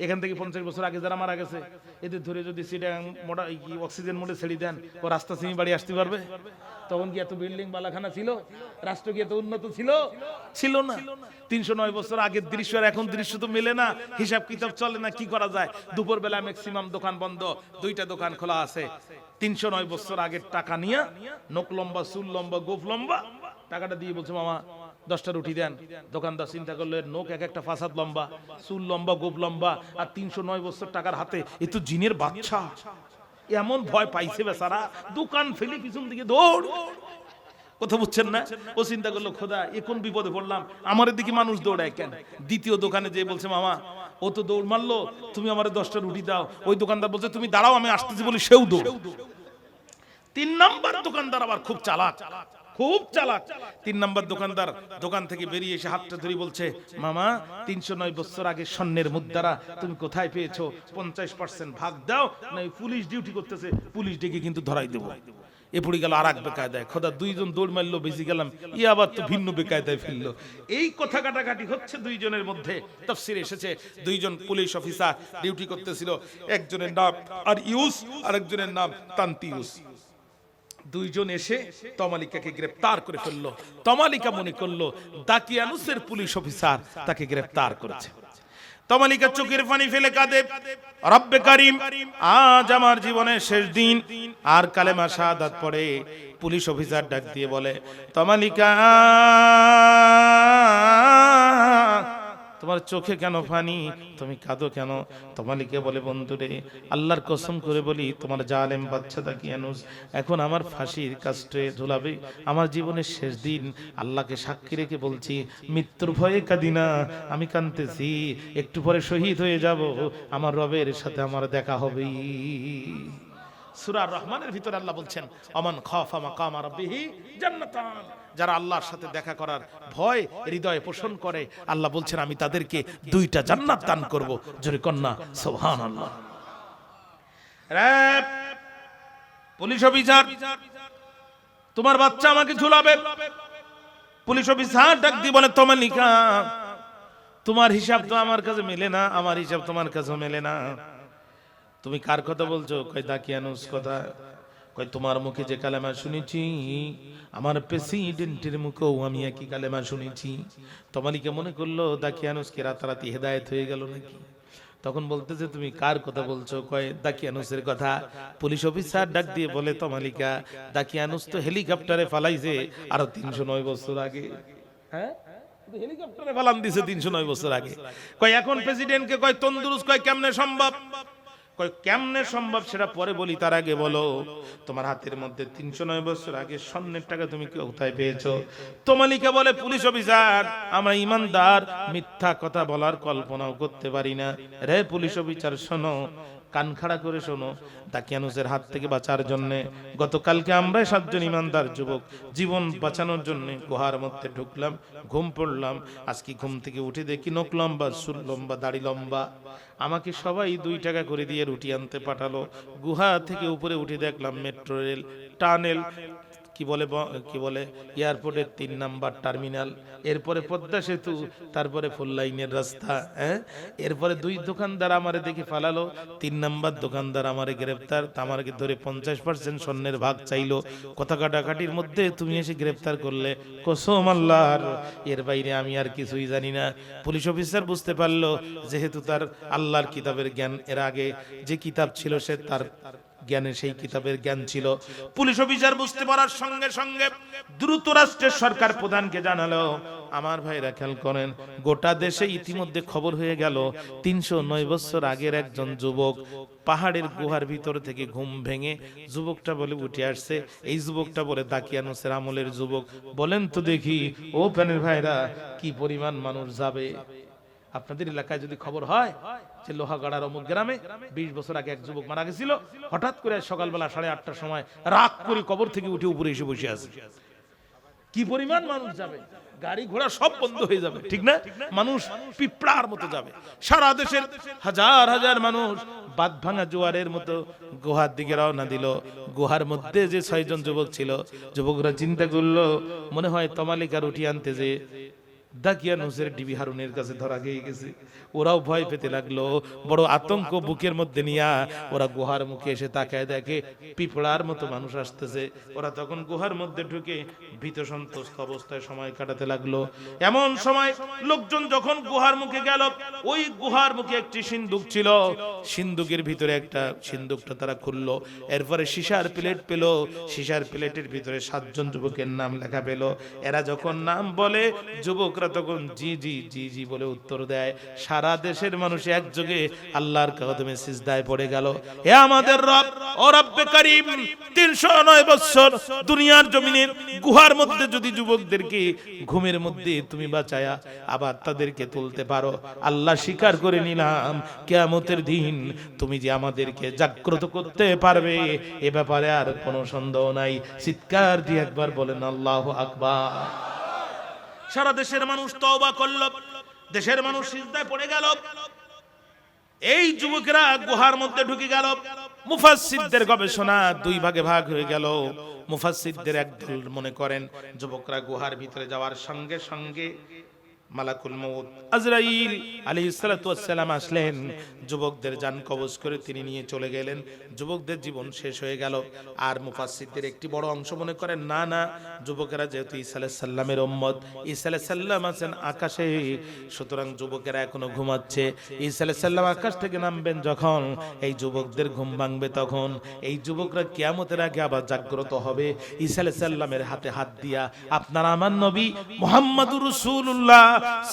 এখান থেকে 50 বছর আগে যারা মারা গেছে, এদের ধরে যদি চিটাগাং মোড়া অক্সিজেন মোড়ে ছেড়ে দেন, ও রাস্তা চিনি বাড়ি আসতে পারবে? তখন কি এত বিল্ডিং বালাখানা ছিল? রাষ্ট্র কি এত উন্নত ছিল? ছিল না। 309 বছর আগের দৃশ্য আর এখন দৃশ্য তো মেলে না, হিসাব কিতাব চলে না। কি করা যায়? দুপুর বেলা ম্যাক্সিমাম দোকান বন্ধ, 2টা দোকান খোলা আছে। 309 বছর আগের টাকা নিয়ে নখ লম্বা, চুল লম্বা, গোফ লম্বা, টাকাটা দিয়ে বলছে, মামা 10টা রুটি দেন। দোকানদার চিন্তা করলো, নোক এক একটা ফাসাদ লম্বা, চুল লম্বা, গোফ লম্বা, আর 309 বছর টাকার হাতে, এ তো জিনের বাচ্চা। এমন ভয় পাইছে বেচারা, দোকান ফেলে পিছন দিকে দৌড়। কথা বুঝছেন না? ও চিন্তা করলো, খোদা এ কোন বিপদে পড়লাম, আমার দিকে মানুষ দৌড়ায় কেন? দ্বিতীয় দোকানে যে বলছে, মামা ও তো দৌড় মারলো, তুমি আমার 10টা রুটি দাও। ওই দোকানদার বলছে, তুমি দাঁড়াও, আমি আসতেছি বলি সেও দৌড়। 3 নাম্বার দোকানদার আবার খুব চালাক, খুব চালাক। 3 নাম্বার দোকানদার দোকান থেকে বেরিয়ে এসে হাতটা ধরে বলছে, মামা 309 বছর আগে স্বর্ণের মুদ্রা তুমি কোথায় পেয়েছো? 50% ভাগ দাও, না পুলিশ ডিউটি করতেছে, পুলিশ ডেকে কিন্তু ধরাই দেবো। এ পড়ে গেল আর এক বেকায়দায়। খোদা 2 জন দৌড় মারলো, বেঁচে গেলাম, ই আবার তো ভিন্ন বেকায়দায় ফেললো। এই কথা কাটাকাটি হচ্ছে 2 জনের মধ্যে। তাফসিরে এসেছে 2 জন পুলিশ অফিসার ডিউটি করতেছিল, একজনের নাম আর ইউস, আর একজনের নাম তান্তিউস। 2 জন এসে তমালিকাকে গ্রেফতার করে ফেললো। তমালিকা মনে করলো দাকিয়ানুসের পুলিশ অফিসার তাকে গ্রেফতার করেছে। তমালিকা চোখের পানি ফেলে কাঁদে, রব্বে কারিম আজ আমার জীবনের শেষ দিন। আর কালেমা শাহাদাত পড়ে পুলিশ অফিসার ডাক দিয়ে বলে, তমালিকা তোমার চোখে কেন পানি, তুমি কাঁদো কেন? তমালিকা বলে, বন্ধুরে আল্লাহর কসম করে বলি, তোমার জালেম বাচ্চা দাকিয়ানুস এখন আমার ফাঁসির কাস্টে ঝুলাবে, আমার জীবনের শেষ দিন। আল্লাহকে সাক্ষী রেখে বলছি, মৃত্যুর ভয়ে কাঁদি না, আমি কাঁদতেছি, একটু পরে শহীদ হয়ে যাব, আমার রবের সাথে আমার দেখা হবে। সূরা রহমানের ভিতরে আল্লাহ বলছেন, আমান খাফা মাকাম রাব্বিহি জান্নাতান, যারা আল্লাহর সাথে দেখা করার ভয় হৃদয়ে পোষণ করে, আল্লাহ বলছেন আমি তাদেরকে দুইটা জান্নাত দান করব। জোরে কন্যা সুবহানাল্লাহ। রে পুলিশ অফিসার, তোমার বাচ্চা আমাকে ঝুলাবে। পুলিশ অফিসার ডাক দিয়ে বলে, তমালিকা তোমার হিসাব তো আমার কাছে মেলে না, আমার হিসাব তোমার কাছে মেলে না। তুমি কার কথা বলছো? কয় দাকিয়ানুস কথা। কয় তোমার মুখে যে কালেমা শুনেছি, আমার প্রেসিডেন্টের মুখেও আমি একই কালেমা শুনেছি। তমালিকা মনে করলো দাকিয়ানুসকে রাতারাতি হেদায়েত হয়ে গেল নাকি। তখন বলতেছে, তুমি কার কথা বলছো? কয় দাকিয়ানুসের কথা। পুলিশ অফিসার ডাক দিয়ে বলে, তমালিকা দাকিয়ানুস তো হেলিকপ্টারে ফালাইছে আরো 309 বছর আগে। হ্যাঁ, হেলিকপ্টারে ফালান দিছে 309 বছর আগে। কয় এখন প্রেসিডেন্টকে কয় তন্দুরুস, কয় কেমনে সম্ভব? কয় কেমনে সম্ভব সেটা পরে বলি, তার আগে বলো তোমার হাতের মধ্যে 309 বছর আগে স্বর্ণের টাকা তুমি কোথায় পেয়েছো? তমালিকা বলে, পুলিশ অফিসার আমরা ইমানদার, মিথ্যা কথা বলার কল্পনাও করতে পারি না। রে পুলিশ অফিসার শোনো, কান খাড়া করে শোনো, দাকিয়ানুসের হাত থেকে বাঁচার জন্য গতকালকে আমরা 7 জন ইমানদার যুবক জীবন বাঁচানোর জন্য গুহার মধ্যে ঢুকলাম, ঘুম পড়লাম। আজকে ঘুম থেকে উঠে দেখি নখ লম্বা, চুল লম্বা, দাড়ি লম্বা। আমাকে সবাই 2 টাকা করে দিয়ে রুটি আনতে পাঠালো। গুহা থেকে উপরে উঠে দেখলাম মেট্রো রেল, টানেল, কি বলে এয়ারপোর্টের 3 নাম্বার টার্মিনাল, এরপরে পদ্মা সেতু, তারপরে ফুল লাইনের রাস্তা। এরপরে 2 দোকানদার আমারে দেখে ফালালো। 3 নাম্বার দোকানদার আমারে গ্রেফতার, আমাকে ধরে 50% স্বর্ণের ভাগ চাইলো। কথা কাটাকাটির মধ্যে তুমি এসে গ্রেফতার করলে, কসম আল্লাহর, এর বাইরে আমি আর কিছুই জানি না। পুলিশ অফিসার বুঝতে পারলো যেহেতু তার আল্লাহর কিতাবের জ্ঞান, এর আগে যে কিতাব ছিল সে তার জ্ঞানে সেই কিতাবের জ্ঞান ছিল। পুলিশ অফিসার বুঝতে পারার সঙ্গে সঙ্গে দ্রুত রাষ্ট্রের সরকার প্রধানকে জানালো। আমার ভাইরা খেয়াল করেন, গোটা দেশে ইতিমধ্যে খবর হয়ে গেল 309 বছর আগের একজন যুবক পাহাড়ের গুহার ভিতর থেকে ঘুম ভেঙে যুবকটা বলে উঠে আসছে। এই যুবকটা বলে দাকিয়ানুসের আমলের যুবক। বলেন তো দেখি ও প্যানের ভাইরা, কি পরিমাণ মানুষ যাবে? আপনাদের এলাকায় যদি খবর হয় যে লোহাগাড়ার অমুক গ্রামে 20 বছর আগে এক যুবক মারা গেছিল, হঠাৎ করে সকালবেলা 8:30টার সময় রাগ করে কবর থেকে উঠে উপরে এসে বসে আছে, কি পরিমাণ মানুষ যাবে? গাড়ি ঘোড়া সব বন্ধ হয়ে যাবে, ঠিক না? মানুষ পিঁপড়ার মতো যাবে। সারা দেশের হাজার হাজার মানুষ বাঁধ ভাঙা জোয়ারের মতো গুহার দিকে রওনা দিল। গুহার মধ্যে যে 6 জন যুবক ছিল, যুবকরা চিন্তা করলো মনে হয় তমালিকার উঠি আনতে যে দাকিয়ানুসের ডিবি হারুনের কাছে ধরা গিয়ে গেছে। ওরাও ভয় পেতে লাগলো, বড় আতঙ্ক বুকের মধ্যে নিয়ে ওরা গুহার মুখে এসে তাকায়, দেখে পিঁপড়ার মতো মানুষ আসতেছে। ওরা তখন গুহার মধ্যে ঢুকে ভীত সন্ত্রস্ত অবস্থায় সময় কাটাতে লাগলো। এমন সময় লোকজন যখন গুহার মুখে গেল, ওই গুহার মুখে একটি সিন্দুক ছিল, সিন্দুকের ভিতরে একটা সিন্দুকটা তারা খুললো। এরপরে সীসার প্লেট পেল, সীসার প্লেটের ভিতরে 7 জন যুবকের নাম লেখা পেল। এরা যখন নাম বলে, যুবকরা তখন জি জি জি জি বলে উত্তর দেয়। সারা দেশের মানুষ একযোগে আল্লাহর কদমে সিজদায় পড়ে গেল। হে আমাদের রব, ও রব্বে কারীম, 309 বছর দুনিয়ার জমিনের গুহার মধ্যে যদি যুবকদেরকে ঘুমের মধ্যে তুমি বাঁচায়া আবার তাদেরকে তুলতে পারো, আল্লাহ স্বীকার করে নিলাম কিয়ামতের দিন তুমি যে আমাদেরকে জাগ্রত করতে পারবে, এ ব্যাপারে আর কোনো সন্দেহ নাই। চিৎকার দিয়ে একবার বলেন আল্লাহু আকবার। সারা দেশের মানুষ তওবা করল, দেশের মানুষ সিজদায় পড়ে গেল। এই যুবকেরা গুহার মধ্যে ঢুকে গেল। মুফাসসিরদের গবেষণা 2 ভাগে ভাগ হয়ে গেল। মুফাসসিরদের একদল মনে করেন যুবকরা গুহার ভিতরে যাওয়ার সঙ্গে সঙ্গে মালাকুল মউত আজরাইল আলাইহিস সালাতু ওয়াস সালাম আসলেন, যুবকদের জান কবজ করে তিনি নিয়ে চলে গেলেন। যুবকদের জীবন শেষ হয়ে গেল। আর মুফাসসিরদের একটি বড় অংশ মনে করেন না না, যুবকেরা যেহেতু ঈসা আলাইহিস সালামের উম্মত, ঈসা আলাইহিস সালাম আছেন আকাশে, সুতরাং যুবকেরা এখনো ঘুমাচ্ছে। ঈসা আলাইহিস সালাম আকাশ থেকে নামবেন যখন, এই যুবকদের ঘুম ভাঙবে তখন। এই যুবকরা কিয়ামতের আগে আবার জাগ্রত হবে। ঈসা আলাইহিস সালামের হাতে হাত দিয়া আপনার আমার নবী মুহাম্মদুর রাসূলুল্লাহ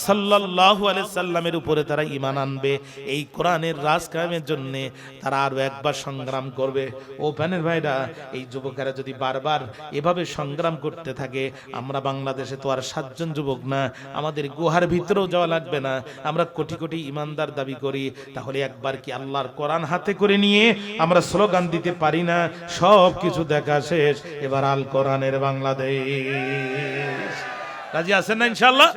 সাল্লাল্লাহু আলাইহি সাল্লামের উপরে তারা ঈমান আনবে। এই কোরআনের রাজ কায়েমের জন্য তারা আরো একবার সংগ্রাম করবে। ও প্যানের ভাইরা, এই যুবকেরা যদি বারবার এভাবে সংগ্রাম করতে থাকে, আমরা বাংলাদেশে তো আর 7 জন যুবক না, আমাদের গুহার ভিতরেও যাওয়া লাগবে না। আমরা কোটি কোটি ঈমানদার দাবি করি, তাহলে একবার কি আল্লাহর কোরআন হাতে করে নিয়ে আমরা স্লোগান দিতে পারি না? সব কিছু দেখা শেষ, এবার আল কোরআনের বাংলাদেশ। রাজি আছেন না ইনশাআল্লাহ?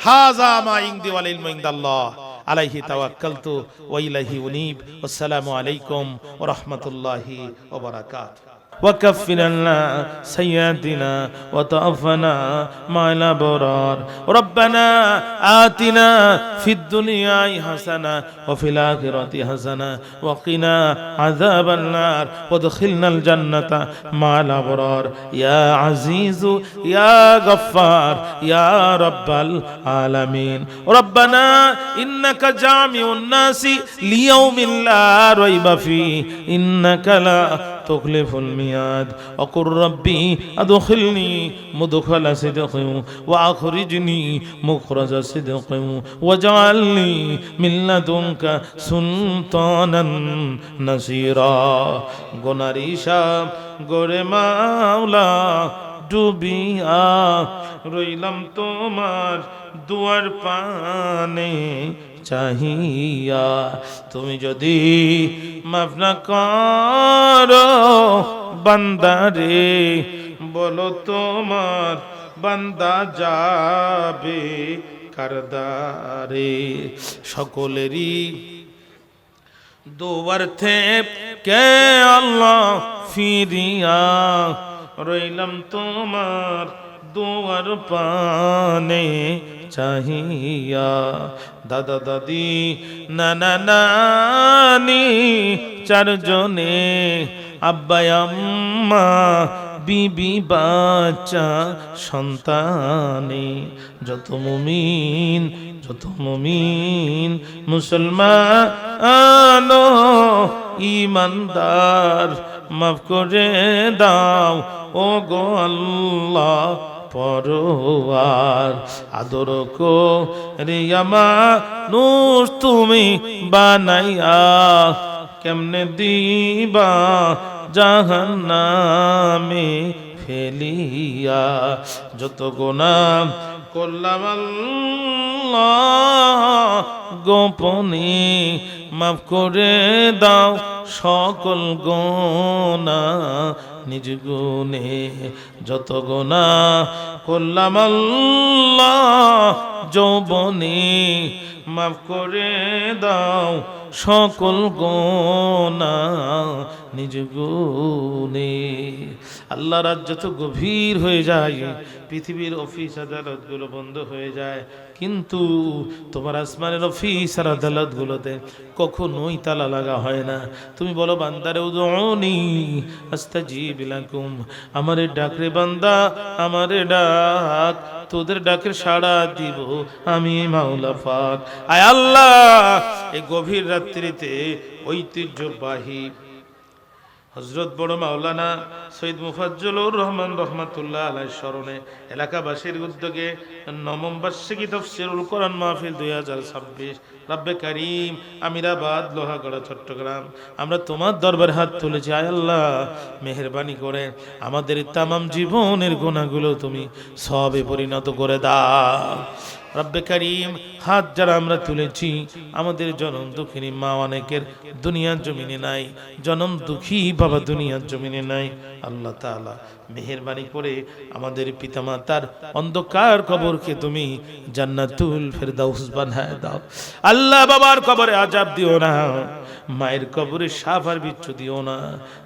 হাযা মা ইনদি ওয়াল ইলমু ইনদাল্লাহ আলাইহি তাওয়াক্কালতু ওয়া ইলাইহি উনীব। আসসালামু আলাইকুম ওয়া রাহমাতুল্লাহি ওয়া বারাকাতুহু। وكفر عنا سيئاتنا وتوفنا مع الأبرار. ربنا آتنا في الدنيا حسنة وفي الآخرة حسنة وقنا عذاب النار وادخلنا الجنة مع الأبرار يا عزيز يا غفار يا رب العالمين. ربنا إنك جامع الناس ليوم لا ريب فيه إنك لا تخلف الميعاد. وقل ربي أدخلني مدخل صدق وأخرجني مخرج صدق واجعلني من لدنك سلطانا نصيرا. গোনারিশা গোরে মাওলা ডুবিয়া রইলাম তোমার দুয়ার পানে চাহিয়া, তুমি যদি মাফ না করো বান্দারে, বলো তোমার বান্দা যাবে কারদারে। সকলেরই দুয়ার্থে কে আল্লাহ ফিরিয়া রইলাম তোমার দুয়ার পানে চাহিয়া। দাদা দাদি নানা নানি চারজনে, আব্বা আম্মা বিবি বাচ্চা সন্তানে, যত মুমিন মুসলমান ঈমানদার মাফ করে দাও ও গো আল্লাহ পরওয়ার। আদর করে মানুষ তুমি বানাইয়া কেমনে দিবা জাহান্নামে ফেলিয়া। যত গুনাহ করলাম আল্লাহ গোপনে, মাফ করে দাও সকল গুনাহ নিজ গুণে। যত গুনাহ করলাম আল্লাহ যৌবনে, মাফ করে দাও সকল গুনাহ নিজ গুণে। আল্লাহ রাজ্য তো গভীর হয়ে যায়, পৃথিবীর অফিস আদালত গুলো বন্ধ হয়ে যায়, কিন্তু তোমার আসমানের অফিস আর আদালত গুলোতে কখনোই তালা লাগা হয় না। তুমি বলো বান্দারে উদউনি আস্তাজিব লাকুম, আমারে ডাক রে বান্দা, আমারে ডাক, তোদের ডাকের সাড়া দিব আমি মাওলা পাক। আয় আল্লাহ, এই গভীর রাত্রিতে ঐতিহ্যবাহী হযরত বড় মাওলানা সৈয়দ মুফাজ্জলুর রহমান রহমাতুল্লাহ আলাইহির স্মরণে এলাকাবাসীর উদ্যোগে ৯ম বার্ষিকী তাফসীরুল কোরআন মাহফিল ২০২৬ রব্বে কারীম আমিরাবাদ লোহাগড়া চট্টগ্রাম আমরা তোমার দরবারে হাত তুলেছি। আয় আল্লাহ, মেহেরবানি করে আমাদের তামাম জীবনের গুনাহগুলো তুমি সওয়াবে পরিণত করে দাও। রব্বে কারীম, হাত যারা আমরা তুলেছি, আমাদের জনম দুঃখিনী মা অনেকের দুনিয়ার জমিনে নাই, জনম দুঃখী বাবা দুনিয়ার জমিনে নাই। আল্লাহ তাআলা মেহেরবানি করে আমাদের পিতামাতার অন্ধকার কবরকে তুমি জান্নাতুল ফেরদাউস বানায় দাও। আল্লাহ, বাবার কবরে আযাব দিও না, মায়ের কবরে সাপ আর বিচ্ছু দিও না।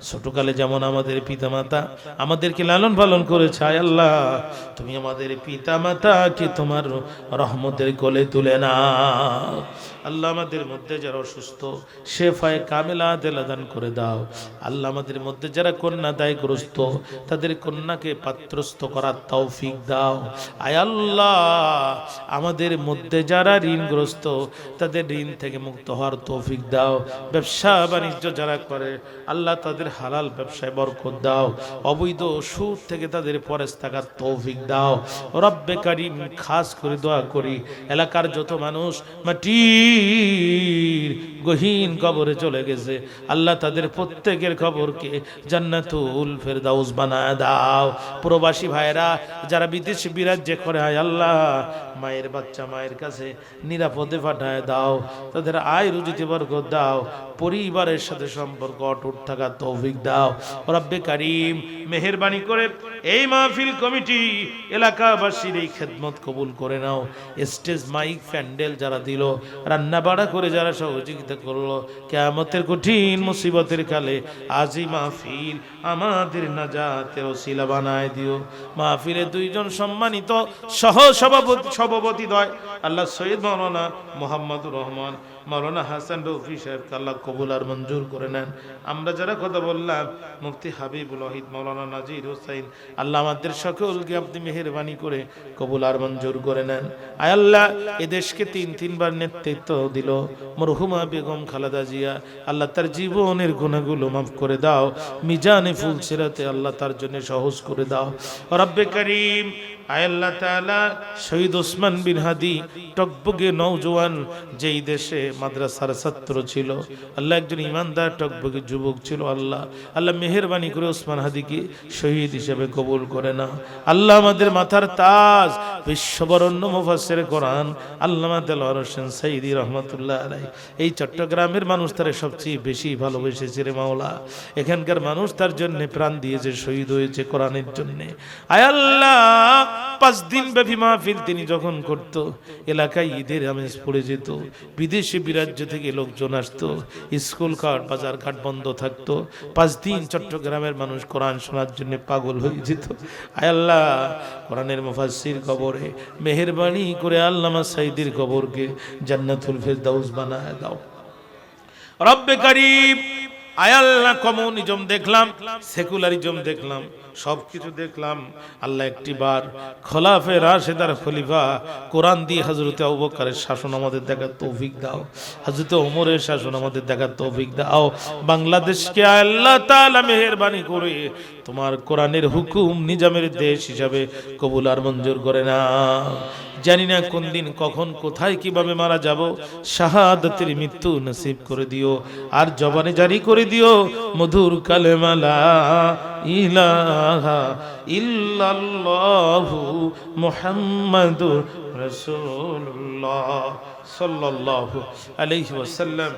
ছোটকালে যেমন আমাদের পিতামাতা আমাদেরকে লালন পালন করেছে, আয় আল্লাহ তুমি আমাদের পিতামাতাকে তোমার রহমতের কোলে তুলে নাও। আল্লাহ আমাদের মধ্যে যারা অসুস্থ শেফায়ে কামিলা দান করে দাও। আল্লাহ আমাদের মধ্যে যারা কন্যা দায়গ্রস্ত তাদের কন্যাকে পাত্রস্থ করার তৌফিক দাও। আয় আল্লাহ আমাদের মধ্যে যারা ঋণগ্রস্ত তাদের ঋণ থেকে মুক্ত হওয়ার তৌফিক দাও। ব্যবসা বাণিজ্য যারা করে আল্লাহ তাদের হালাল ব্যবসায় বরকত দাও। অবৈধ সুদ থেকে তাদের পরেশ থাকার তৌফিক দাও। রব্বে কারীম খাস করে দোয়া করি এলাকার যত মানুষ মাটির গহীন কবরে চলে গেছে আল্লাহ তাদের প্রত্যেকের কবরকে জান্নাতুল ফেরদাউস বানায় দাও। প্রবাসী ভাইরা যারা বিদেশে বিরাজ্যে করে আয় আল্লাহ মায়ের বাচ্চা মায়ের কাছে নিরাপদে পাঠায় দাও। তাদের আয় রুজিতে বরকত দাও। পরিবারের সাথে সম্পর্ক অটুট থাকার তৌফিক দাও। রব্বে কারীম মেহেরবানি করে এই মাহফিল কমিটি এলাকাবাসীর এই খেদমত কবুল করে নাও। স্টেজ মাইক প্যান্ডেল যারা দিল রান্না বাড়া করে যারা সহযোগিতা করলো কিয়ামতের কঠিন মুসিবতের কালে আজি মাহফিল আমাদের নাজাতের ওসিলা বানায় দিও। মাহফিলে দুইজন সম্মানিত সহ সভাপতি দয় আল্লাহ সৈয়দ মাওলানা মুহাম্মদুর রহমান মাওলানা হাসান রফি সাহেবকে আল্লাহ কবুল আর মঞ্জুর করে নেন। আমরা যারা কথা বললাম মুফতি হাবিবুল ওয়াহিদ মাওলানা নাজির হোসেন আল্লাহ আমাদের সকলকে আপনি মেহেরবানি করে কবুল আর মঞ্জুর করে নেন। আয় আল্লাহ এদেশকে তিনবার নেতৃত্ব দিল মরহুমা বেগম খালেদা জিয়া আল্লাহ তার জীবনের গুনাহগুলো মাফ করে দাও। মিজানে ফুলসিরাতে আল্লাহ তার জন্য সহজ করে দাও। রব্বে কারীম আয় আল্লাহ তাআলা শহীদ ওসমান বিন হাদি টকবগে নওজোয়ান যেই দেশে মাদ্রাসার ছাত্র ছিল আল্লাহ একজন ইমানদার টকবগে যুবক ছিল আল্লাহ মেহেরবানি করে ওসমান হাদিকে শহীদ হিসেবে কবুল করে না। আল্লাহ আমাদের মাথার তাজ বিশ্ববরণ্য মুফাসসির কোরআন আল্লামা দেলোয়ার হোসেন সাইদি রহমাতুল্লাহ আলাইহি এই চট্টগ্রামের মানুষ তারে সবচেয়ে বেশি ভালোবেসেছে রে মাওলা। এখানকার মানুষ তার জন্য প্রাণ দিয়েছে শহীদ হয়েছে কোরআনের জন্য। আয় আল্লাহ 5 দিন ব্যাপী মাহফিল তিনি যখন করত এলাকায় ঈদের আমেজ পড়ে যেত। বিদেশি বিরাজ্য থেকে লোকজন আসতো, স্কুল ঘাট বাজার ঘাট বন্ধ থাকতো। 5 দিন চট্টগ্রামের মানুষ কোরআন শোনার জন্য পাগল হয়ে যেত। আয় আল্লাহ কোরআনের মুফাসসির কবরে মেহেরবানি করে আল্লামা সাইদির কবরকে জান্নাতুল ফেরদাউস বানায় দাও। রব্বে কারীম আয় আল্লাহ কমিউনিজম দেখলাম, সেকুলারিজম দেখলাম, সবকিছু দেখলাম। আল্লাহ একটিবার খোলাফে রাশেদার খলিফা কোরআন দিয়ে হযরতে আবু বকরের শাসন আমাদের দেখার তৌফিক দাও, হযরতে ওমরের শাসন আমাদের দেখার তৌফিক দাও। বাংলাদেশকে আল্লাহ তাআলা মেহেরবানি করে তোমার কোরআনের হুকুম নিজামের দেশ হিসাবে কবুল আর মঞ্জুর করে না। জানি না কোন দিন কখন কোথায় কিভাবে মারা যাব, শাহাদাতের মৃত্যু নসিব করে দিও। আর জবানে জারি করে দিও মধুর কালেমা লা ইলাহা ইল্লাল্লাহু মুহাম্মাদুর রাসূলুল্লাহ সাল্লাল্লাহু আলাইহি ওয়াসাল্লাম।